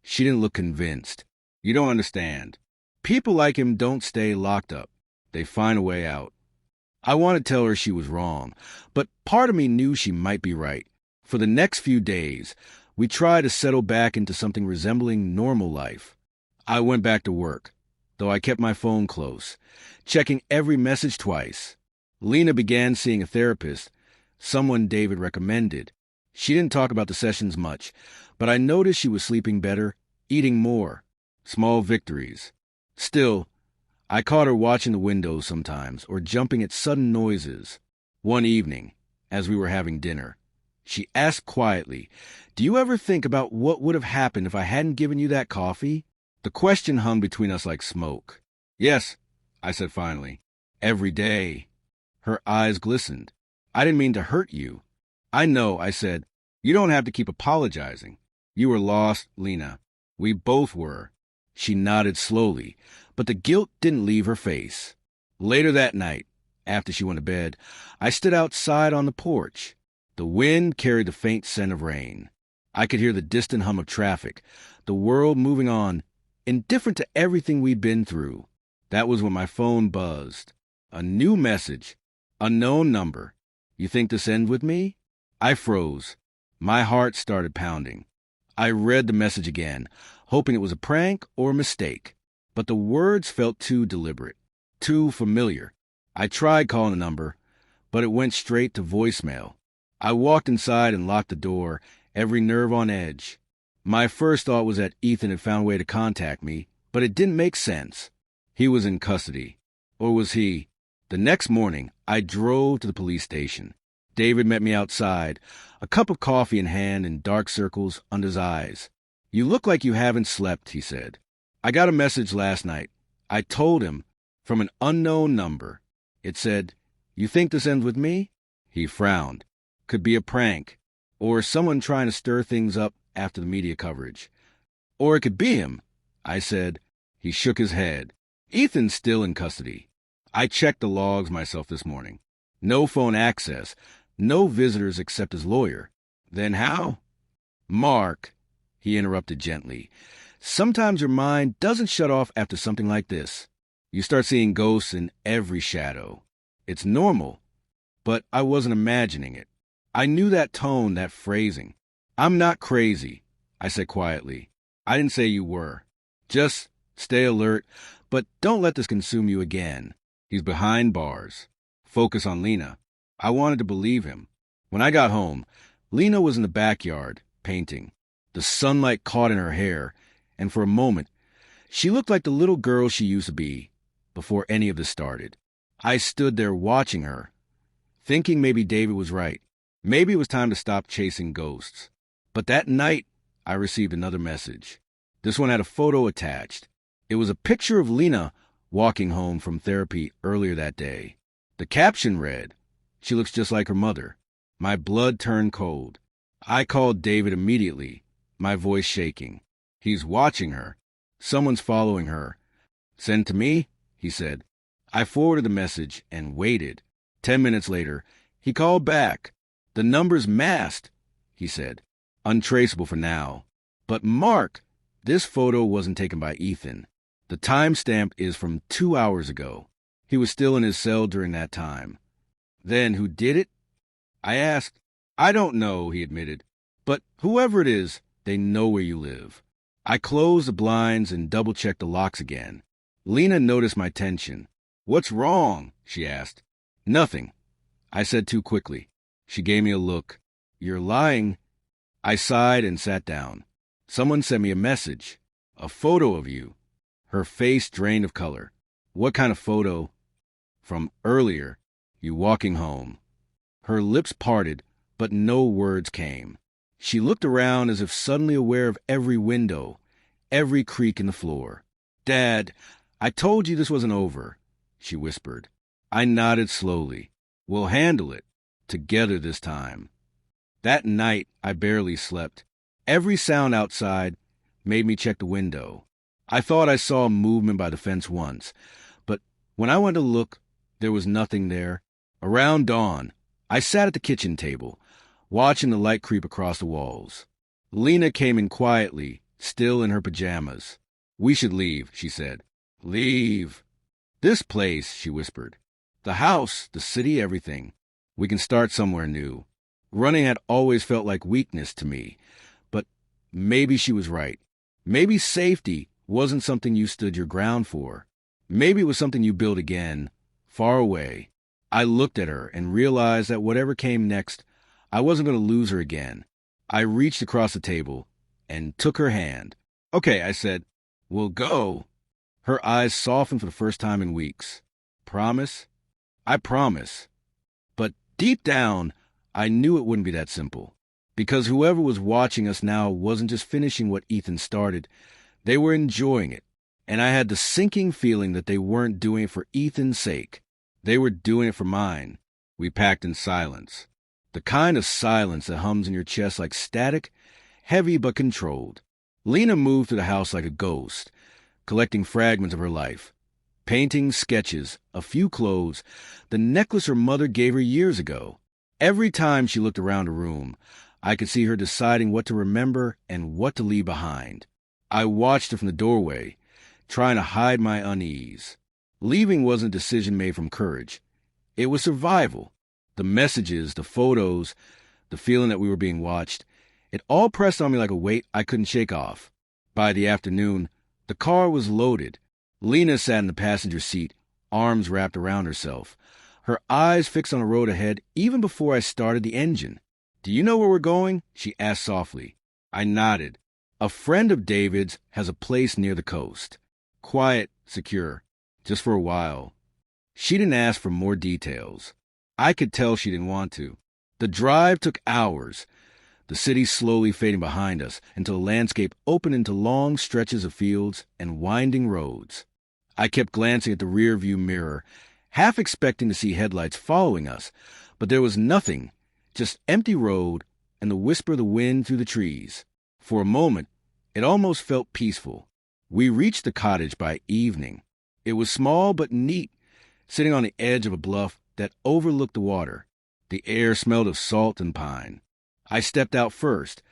She didn't look convinced. "You don't understand. People like him don't stay locked up. They find a way out." I wanted to tell her she was wrong, but part of me knew she might be right. For the next few days, we tried to settle back into something resembling normal life. I went back to work, though I kept my phone close, checking every message twice. Lena began seeing a therapist, someone David recommended. She didn't talk about the sessions much, but I noticed she was sleeping better, eating more. Small victories. Still, I caught her watching the windows sometimes, or jumping at sudden noises. One evening, as we were having dinner, she asked quietly, "Do you ever think about what would have happened if I hadn't given you that coffee?" The question hung between us like smoke. "Yes," I said finally. "Every day." Her eyes glistened. "I didn't mean to hurt you." "I know," I said. "You don't have to keep apologizing. You were lost, Lena. We both were." She nodded slowly, but the guilt didn't leave her face. Later that night, after she went to bed, I stood outside on the porch. The wind carried the faint scent of rain. I could hear the distant hum of traffic, the world moving on, indifferent to everything we'd been through. That was when my phone buzzed. A new message. Unknown number. "You think this ends with me?" I froze. My heart started pounding. I read the message again, hoping it was a prank or a mistake. But the words felt too deliberate, too familiar. I tried calling the number, but it went straight to voicemail. I walked inside and locked the door, every nerve on edge. My first thought was that Ethan had found a way to contact me, but it didn't make sense. He was in custody. Or was he? The next morning, I drove to the police station. David met me outside, a cup of coffee in hand and dark circles under his eyes. "You look like you haven't slept," he said. "I got a message last night." I told him, from an unknown number. It said, "You think this ends with me?" He frowned. Could be a prank, or someone trying to stir things up after the media coverage. Or it could be him, I said. He shook his head. "Ethan's still in custody. I checked the logs myself this morning. No phone access, no visitors except his lawyer." "Then how?" "Mark," he interrupted gently, "sometimes your mind doesn't shut off after something like this. You start seeing ghosts in every shadow. It's normal, but I wasn't imagining it. I knew that tone, that phrasing. I'm not crazy," I said quietly. I didn't say you were. Just stay alert, but don't let this consume you again. He's behind bars. Focus on Lena. I wanted to believe him. When I got home, Lena was in the backyard, painting. The sunlight caught in her hair, and for a moment, she looked like the little girl she used to be before any of this started. I stood there watching her, thinking maybe David was right. Maybe it was time to stop chasing ghosts. But that night, I received another message. This one had a photo attached. It was a picture of Lena walking home from therapy earlier that day. The caption read, "She looks just like her mother." My blood turned cold. I called David immediately, my voice shaking. He's watching her. Someone's following her. "Send to me," he said. I forwarded the message and waited. 10 minutes later, he called back. "The number's masked," he said. "Untraceable for now." But Mark, this photo wasn't taken by Ethan. The timestamp is from 2 hours ago. He was still in his cell during that time. Then who did it? I asked. "I don't know," he admitted. "But whoever it is, they know where you live." I closed the blinds and double-checked the locks again. Lena noticed my tension. "What's wrong?" she asked. "Nothing," I said too quickly. She gave me a look. "You're lying." I sighed and sat down. "Someone sent me a message. A photo of you." Her face drained of color. "What kind of photo?" "From earlier. You walking home." Her lips parted, but no words came. She looked around as if suddenly aware of every window, every creak in the floor. "Dad, I told you this wasn't over," she whispered. I nodded slowly. "We'll handle it. Together this time." That night, I barely slept. Every sound outside made me check the window. I thought I saw movement by the fence once, but when I went to look, there was nothing there. Around dawn, I sat at the kitchen table, watching the light creep across the walls. Lena came in quietly, still in her pajamas. "We should leave," she said. "Leave." "This place," she whispered. "The house, the city, everything. We can start somewhere new." Running had always felt like weakness to me, but maybe she was right. Maybe safety wasn't something you stood your ground for. Maybe it was something you built again, far away. I looked at her and realized that whatever came next, I wasn't going to lose her again. I reached across the table and took her hand. "Okay," I said. "We'll go." Her eyes softened for the first time in weeks. "Promise?" "I promise." But deep down, I knew it wouldn't be that simple. Because whoever was watching us now wasn't just finishing what Ethan started. They were enjoying it. And I had the sinking feeling that they weren't doing it for Ethan's sake. They were doing it for mine. We packed in silence. The kind of silence that hums in your chest like static, heavy but controlled. Lena moved through the house like a ghost, collecting fragments of her life. Paintings, sketches, a few clothes, the necklace her mother gave her years ago. Every time she looked around a room, I could see her deciding what to remember and what to leave behind. I watched her from the doorway, trying to hide my unease. Leaving wasn't a decision made from courage. It was survival. The messages, the photos, the feeling that we were being watched, it all pressed on me like a weight I couldn't shake off. By the afternoon, the car was loaded. Lena sat in the passenger seat, arms wrapped around herself, her eyes fixed on the road ahead even before I started the engine. "Do you know where we're going?" she asked softly. I nodded. "A friend of David's has a place near the coast. Quiet, secure, just for a while." She didn't ask for more details. I could tell she didn't want to. The drive took hours, the city slowly fading behind us until the landscape opened into long stretches of fields and winding roads. I kept glancing at the rear-view mirror, half expecting to see headlights following us, but there was nothing, just empty road and the whisper of the wind through the trees. For a moment, it almost felt peaceful. We reached the cottage by evening. It was small but neat, sitting on the edge of a bluff that overlooked the water. The air smelled of salt and pine. I stepped out first,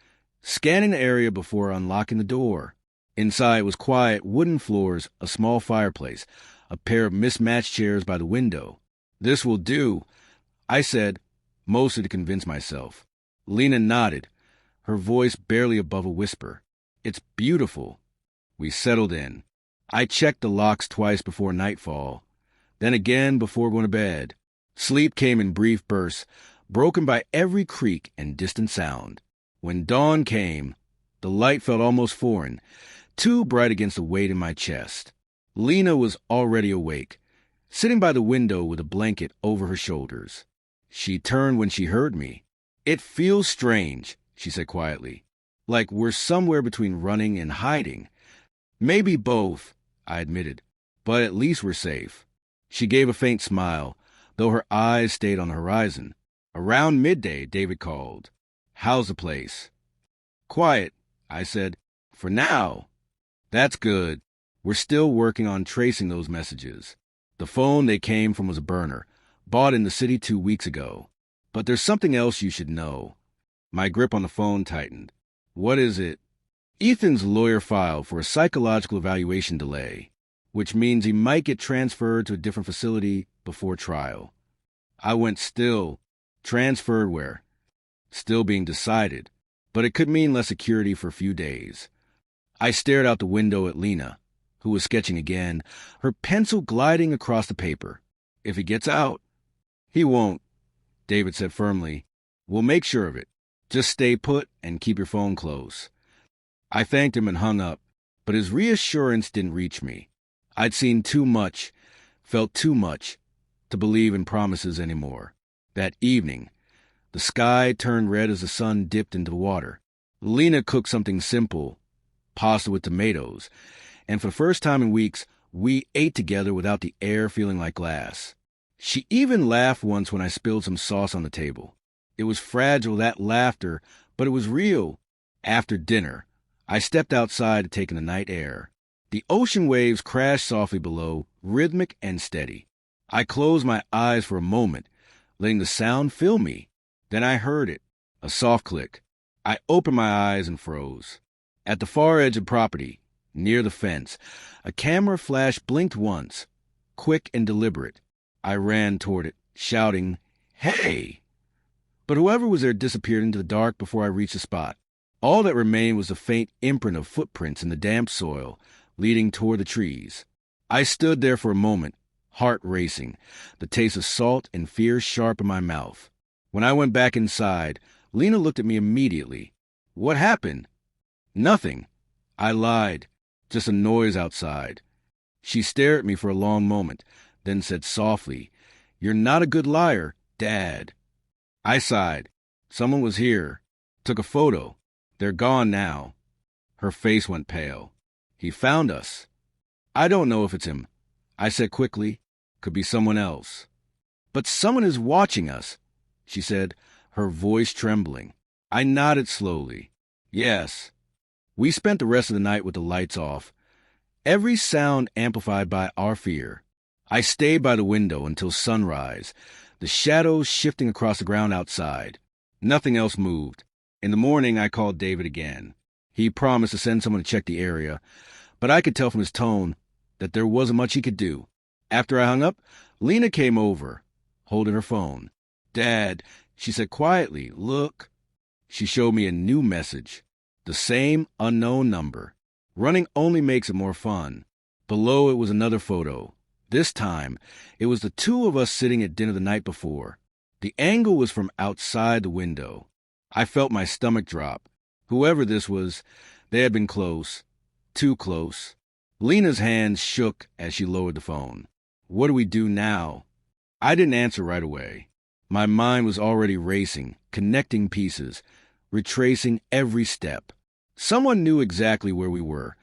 scanning the area before unlocking the door. Inside was quiet wooden floors, a small fireplace, a pair of mismatched chairs by the window. "This will do," I said, mostly to convince myself. Lena nodded, her voice barely above a whisper. It's beautiful. We settled in. I checked the locks twice before nightfall, then again before going to bed. Sleep came in brief bursts, broken by every creak and distant sound. When dawn came, the light felt almost foreign, too bright against the weight in my chest. Lena was already awake, sitting by the window with a blanket over her shoulders. She turned when she heard me. "It feels strange," she said quietly, "like we're somewhere between running and hiding." "Maybe both," I admitted, "but at least we're safe." She gave a faint smile, though her eyes stayed on the horizon. Around midday, David called. "How's the place?" "Quiet," I said. "For now." "That's good. We're still working on tracing those messages. The phone they came from was a burner, bought in the city 2 weeks ago. But there's something else you should know." My grip on the phone tightened. "What is it?" "Ethan's lawyer filed for a psychological evaluation delay, which means he might get transferred to a different facility before trial." I went still. Transferred where? Still being decided, but it could mean less security for a few days. I stared out the window at Lena, who was sketching again, her pencil gliding across the paper. "If he gets out." "He won't," David said firmly. "We'll make sure of it. Just stay put and keep your phone close." I thanked him and hung up, but his reassurance didn't reach me. I'd seen too much, felt too much, to believe in promises anymore. That evening, the sky turned red as the sun dipped into the water. Lena cooked something simple, pasta with tomatoes, and for the first time in weeks, we ate together without the air feeling like glass. She even laughed once when I spilled some sauce on the table. It was fragile, that laughter, but it was real. After dinner, I stepped outside to take in the night air. The ocean waves crashed softly below, rhythmic and steady. I closed my eyes for a moment, letting the sound fill me. Then I heard it, a soft click. I opened my eyes and froze. At the far edge of property, near the fence, a camera flash blinked once, quick and deliberate. I ran toward it, shouting, "Hey!" But whoever was there disappeared into the dark before I reached the spot. All that remained was a faint imprint of footprints in the damp soil, leading toward the trees. I stood there for a moment, heart racing, the taste of salt and fear sharp in my mouth. When I went back inside, Lena looked at me immediately. "What happened?" "Nothing." I lied. Just a noise outside. She stared at me for a long moment, then said softly, "You're not a good liar, Dad." I sighed. "Someone was here. Took a photo. They're gone now." Her face went pale. "He found us." "I don't know if it's him," I said quickly. "Could be someone else." "But someone is watching us," she said, her voice trembling. I nodded slowly. "Yes." We spent the rest of the night with the lights off, every sound amplified by our fear. I stayed by the window until sunrise, the shadows shifting across the ground outside. Nothing else moved. In the morning, I called David again. He promised to send someone to check the area, but I could tell from his tone that there wasn't much he could do. After I hung up, Lena came over, holding her phone. "Dad," she said quietly, "look." She showed me a new message. The same unknown number. Running only makes it more fun. Below it was another photo. This time, it was the two of us sitting at dinner the night before. The angle was from outside the window. I felt my stomach drop. Whoever this was, they had been close. Too close. Lena's hands shook as she lowered the phone. "What do we do now?" I didn't answer right away. My mind was already racing, connecting pieces, retracing every step. Someone knew exactly where we were.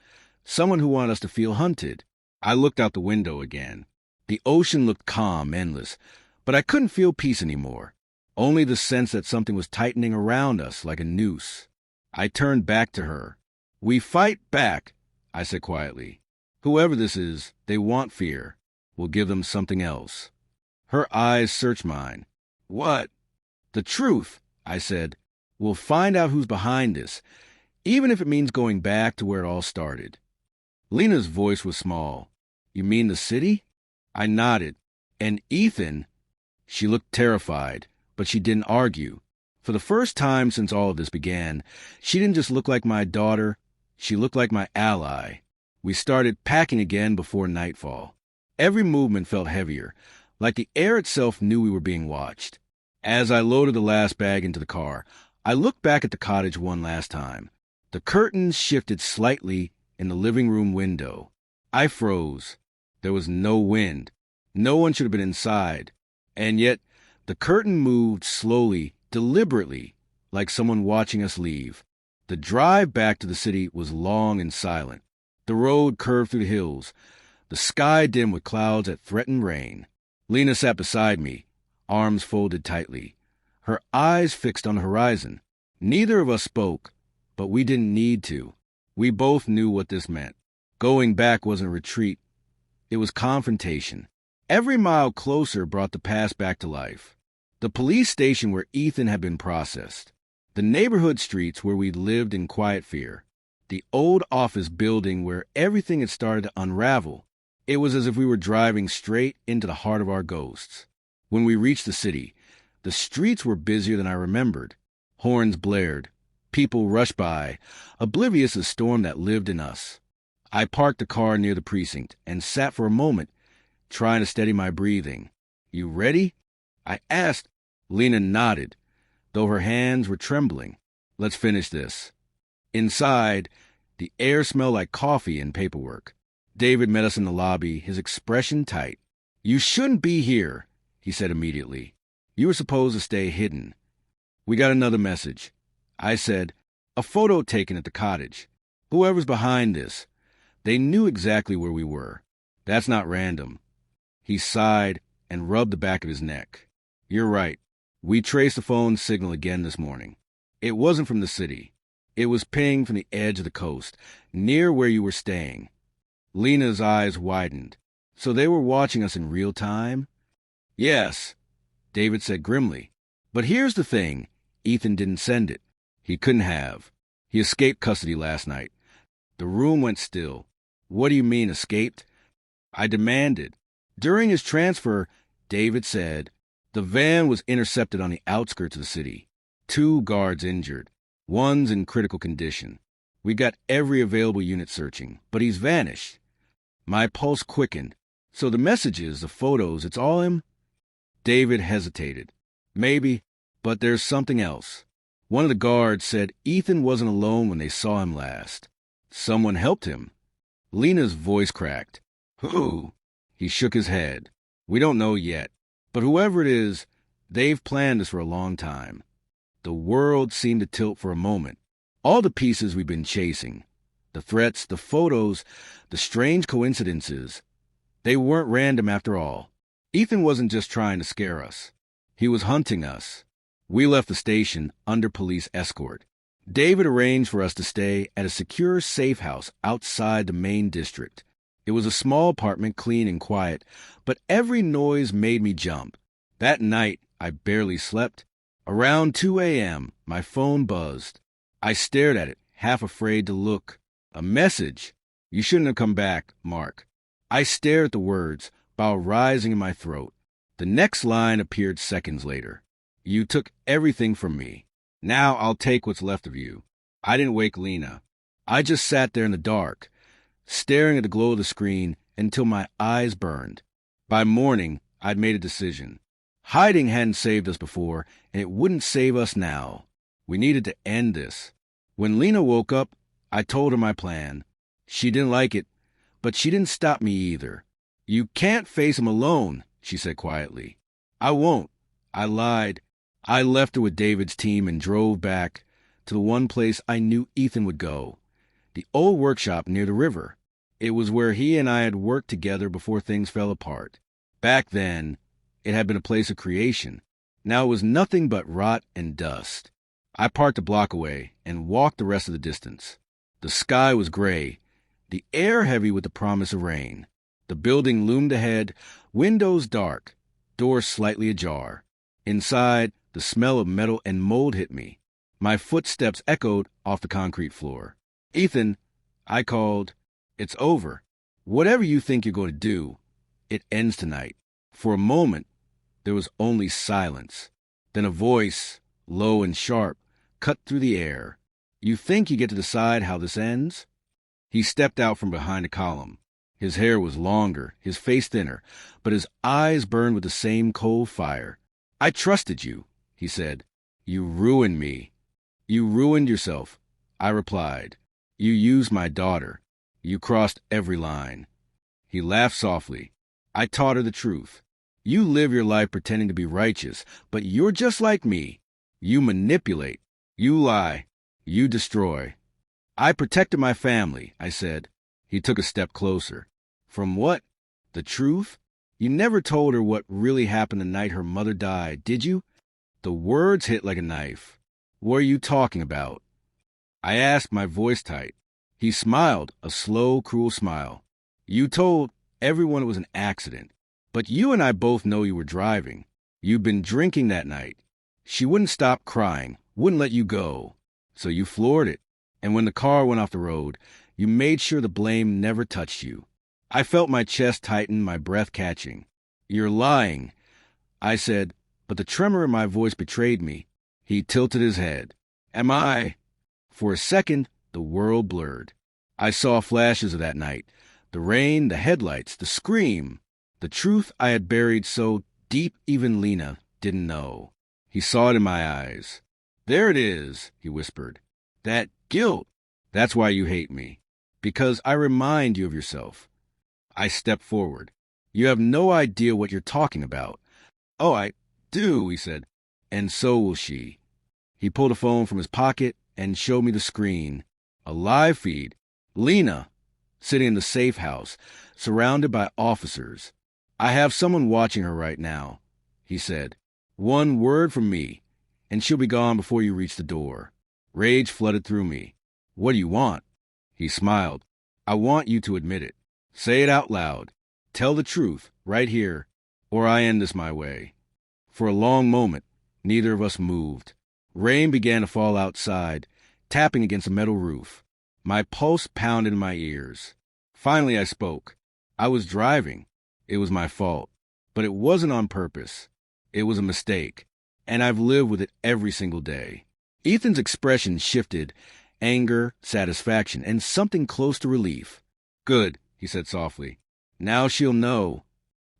Someone who wanted us to feel hunted. I looked out the window again. The ocean looked calm, endless, but I couldn't feel peace anymore. Only the sense that something was tightening around us like a noose. I turned back to her. "We fight back," I said quietly. "Whoever this is, they want fear. We'll give them something else." Her eyes searched mine. "What?" "The truth," I said. "We'll find out who's behind this, even if it means going back to where it all started." Lena's voice was small. "You mean the city?" I nodded. "And Ethan?" She looked terrified, but she didn't argue. For the first time since all of this began, she didn't just look like my daughter, She looked like my ally. We started packing again before nightfall. Every movement felt heavier, like the air itself knew we were being watched. As I loaded the last bag into the car, I looked back at the cottage one last time. The curtains shifted slightly in the living room window. I froze. There was no wind. No one should have been inside. And yet, the curtain moved slowly, deliberately, like someone watching us leave. The drive back to the city was long and silent. The road curved through the hills, the sky dim with clouds that threatened rain. Lena sat beside me, arms folded tightly, her eyes fixed on the horizon. Neither of us spoke, but we didn't need to. We both knew what this meant. Going back wasn't retreat. It was confrontation. Every mile closer brought the past back to life. The police station where Ethan had been processed. The neighborhood streets where we'd lived in quiet fear. The old office building where everything had started to unravel. It was as if we were driving straight into the heart of our ghosts. When we reached the city, the streets were busier than I remembered. Horns blared. People rushed by, oblivious of the storm that lived in us. I parked the car near the precinct and sat for a moment, trying to steady my breathing. "You ready?" I asked. Lena nodded, though her hands were trembling. "Let's finish this." Inside, the air smelled like coffee and paperwork. David met us in the lobby, his expression tight. "You shouldn't be here," he said immediately. "You were supposed to stay hidden." We got another message. I said, "A photo taken at the cottage. Whoever's behind this, they knew exactly where we were. That's not random." He sighed and rubbed the back of his neck. "You're right. We traced the phone signal again this morning. It wasn't from the city. It was pinged from the edge of the coast, near where you were staying." Lena's eyes widened. "So they were watching us in real time?" "Yes," David said grimly. "But here's the thing. Ethan didn't send it. He couldn't have. He escaped custody last night." The room went still. "What do you mean, escaped?" I demanded. "During his transfer," David said, "the van was intercepted on the outskirts of the city. 2 guards injured. One's in critical condition. We got every available unit searching, but he's vanished." My pulse quickened. "So the messages, the photos, it's all him?" David hesitated. "Maybe, but there's something else. One of the guards said Ethan wasn't alone when they saw him last. Someone helped him." Lena's voice cracked. "Who?" He shook his head. "We don't know yet. But whoever it is, they've planned this for a long time." The world seemed to tilt for a moment. All the pieces we've been chasing, the threats, the photos, the strange coincidences, they weren't random after all. Ethan wasn't just trying to scare us. He was hunting us. We left the station under police escort. David arranged for us to stay at a secure safe house outside the main district. It was a small apartment, clean and quiet, but every noise made me jump. That night, I barely slept. Around 2 a.m., my phone buzzed. I stared at it, half afraid to look. A message. "You shouldn't have come back, Mark." I stared at the words, bile rising in my throat. The next line appeared seconds later. "You took everything from me. Now I'll take what's left of you." I didn't wake Lena. I just sat there in the dark, staring at the glow of the screen until my eyes burned. By morning, I'd made a decision. Hiding hadn't saved us before, and it wouldn't save us now. We needed to end this. When Lena woke up, I told her my plan. She didn't like it, but she didn't stop me either. "You can't face him alone," she said quietly. "I won't." I lied. I left her with David's team and drove back to the one place I knew Ethan would go, the old workshop near the river. It was where he and I had worked together before things fell apart. Back then, it had been a place of creation. Now it was nothing but rot and dust. I parked a block away and walked the rest of the distance. The sky was gray, the air heavy with the promise of rain. The building loomed ahead, windows dark, doors slightly ajar. Inside, the smell of metal and mold hit me. My footsteps echoed off the concrete floor. "Ethan," I called. "It's over. Whatever you think you're going to do, it ends tonight." For a moment, there was only silence. Then a voice, low and sharp, cut through the air. "You think you get to decide how this ends?" He stepped out from behind a column. His hair was longer, his face thinner, but his eyes burned with the same cold fire. "I trusted you," he said. "You ruined me." "You ruined yourself," I replied. "You used my daughter. You crossed every line." He laughed softly. "I taught her the truth. You live your life pretending to be righteous, but you're just like me. You manipulate. You lie. You destroy." "I protected my family," I said. He took a step closer. "From what? The truth? You never told her what really happened the night her mother died, did you?" The words hit like a knife. "What are you talking about?" I asked, my voice tight. He smiled, a slow, cruel smile. "You told everyone it was an accident. But you and I both know you were driving. You'd been drinking that night. She wouldn't stop crying, wouldn't let you go. So you floored it. And when the car went off the road, you made sure the blame never touched you." I felt my chest tighten, my breath catching. "You're lying," I said, but the tremor in my voice betrayed me. He tilted his head. "Am I?" For a second, the world blurred. I saw flashes of that night. The rain, the headlights, the scream. The truth I had buried so deep even Lena didn't know. He saw it in my eyes. "There it is," he whispered. "That guilt. That's why you hate me. Because I remind you of yourself." I stepped forward. "You have no idea what you're talking about." "Oh, I do," he said. "And so will she." He pulled a phone from his pocket and showed me the screen. A live feed. Lena, sitting in the safe house, surrounded by officers. "I have someone watching her right now," he said. "One word from me, and she'll be gone before you reach the door." Rage flooded through me. "What do you want?" He smiled. "I want you to admit it. Say it out loud. Tell the truth, right here, or I end this my way." For a long moment, neither of us moved. Rain began to fall outside, tapping against a metal roof. My pulse pounded in my ears. Finally, I spoke. "I was driving. It was my fault. But it wasn't on purpose. It was a mistake. And I've lived with it every single day." Ethan's expression shifted, anger, satisfaction, and something close to relief. "Good," he said softly. "Now she'll know."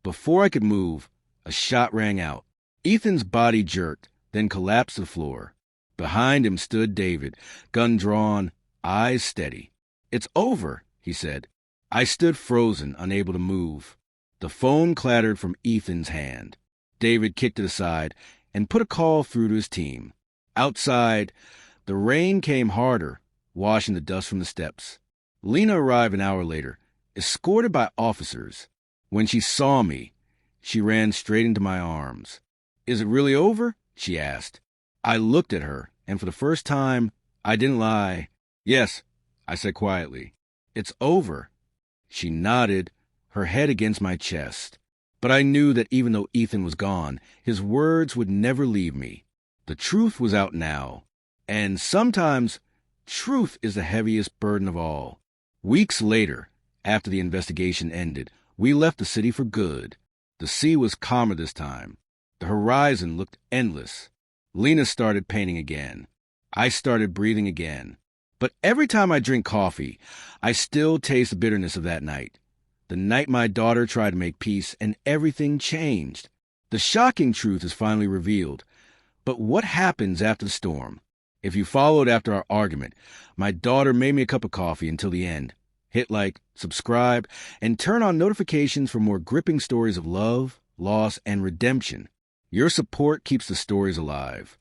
Before I could move, a shot rang out. Ethan's body jerked, then collapsed to the floor. Behind him stood David, gun drawn, eyes steady. "It's over," he said. I stood frozen, unable to move. The phone clattered from Ethan's hand. David kicked it aside and put a call through to his team. Outside, the rain came harder, washing the dust from the steps. Lena arrived an hour later, escorted by officers. When she saw me, she ran straight into my arms. "Is it really over?" she asked. I looked at her, and for the first time, I didn't lie. "Yes," I said quietly. "It's over." She nodded, her head against my chest. But I knew that even though Ethan was gone, his words would never leave me. The truth was out now. And sometimes, truth is the heaviest burden of all. Weeks later, after the investigation ended, we left the city for good. The sea was calmer this time. The horizon looked endless. Lena started painting again. I started breathing again. But every time I drink coffee, I still taste the bitterness of that night. The night my daughter tried to make peace and everything changed. The shocking truth is finally revealed. But what happens after the storm? If you followed after our argument, my daughter made me a cup of coffee until the end. Hit like, subscribe, and turn on notifications for more gripping stories of love, loss, and redemption. Your support keeps the stories alive.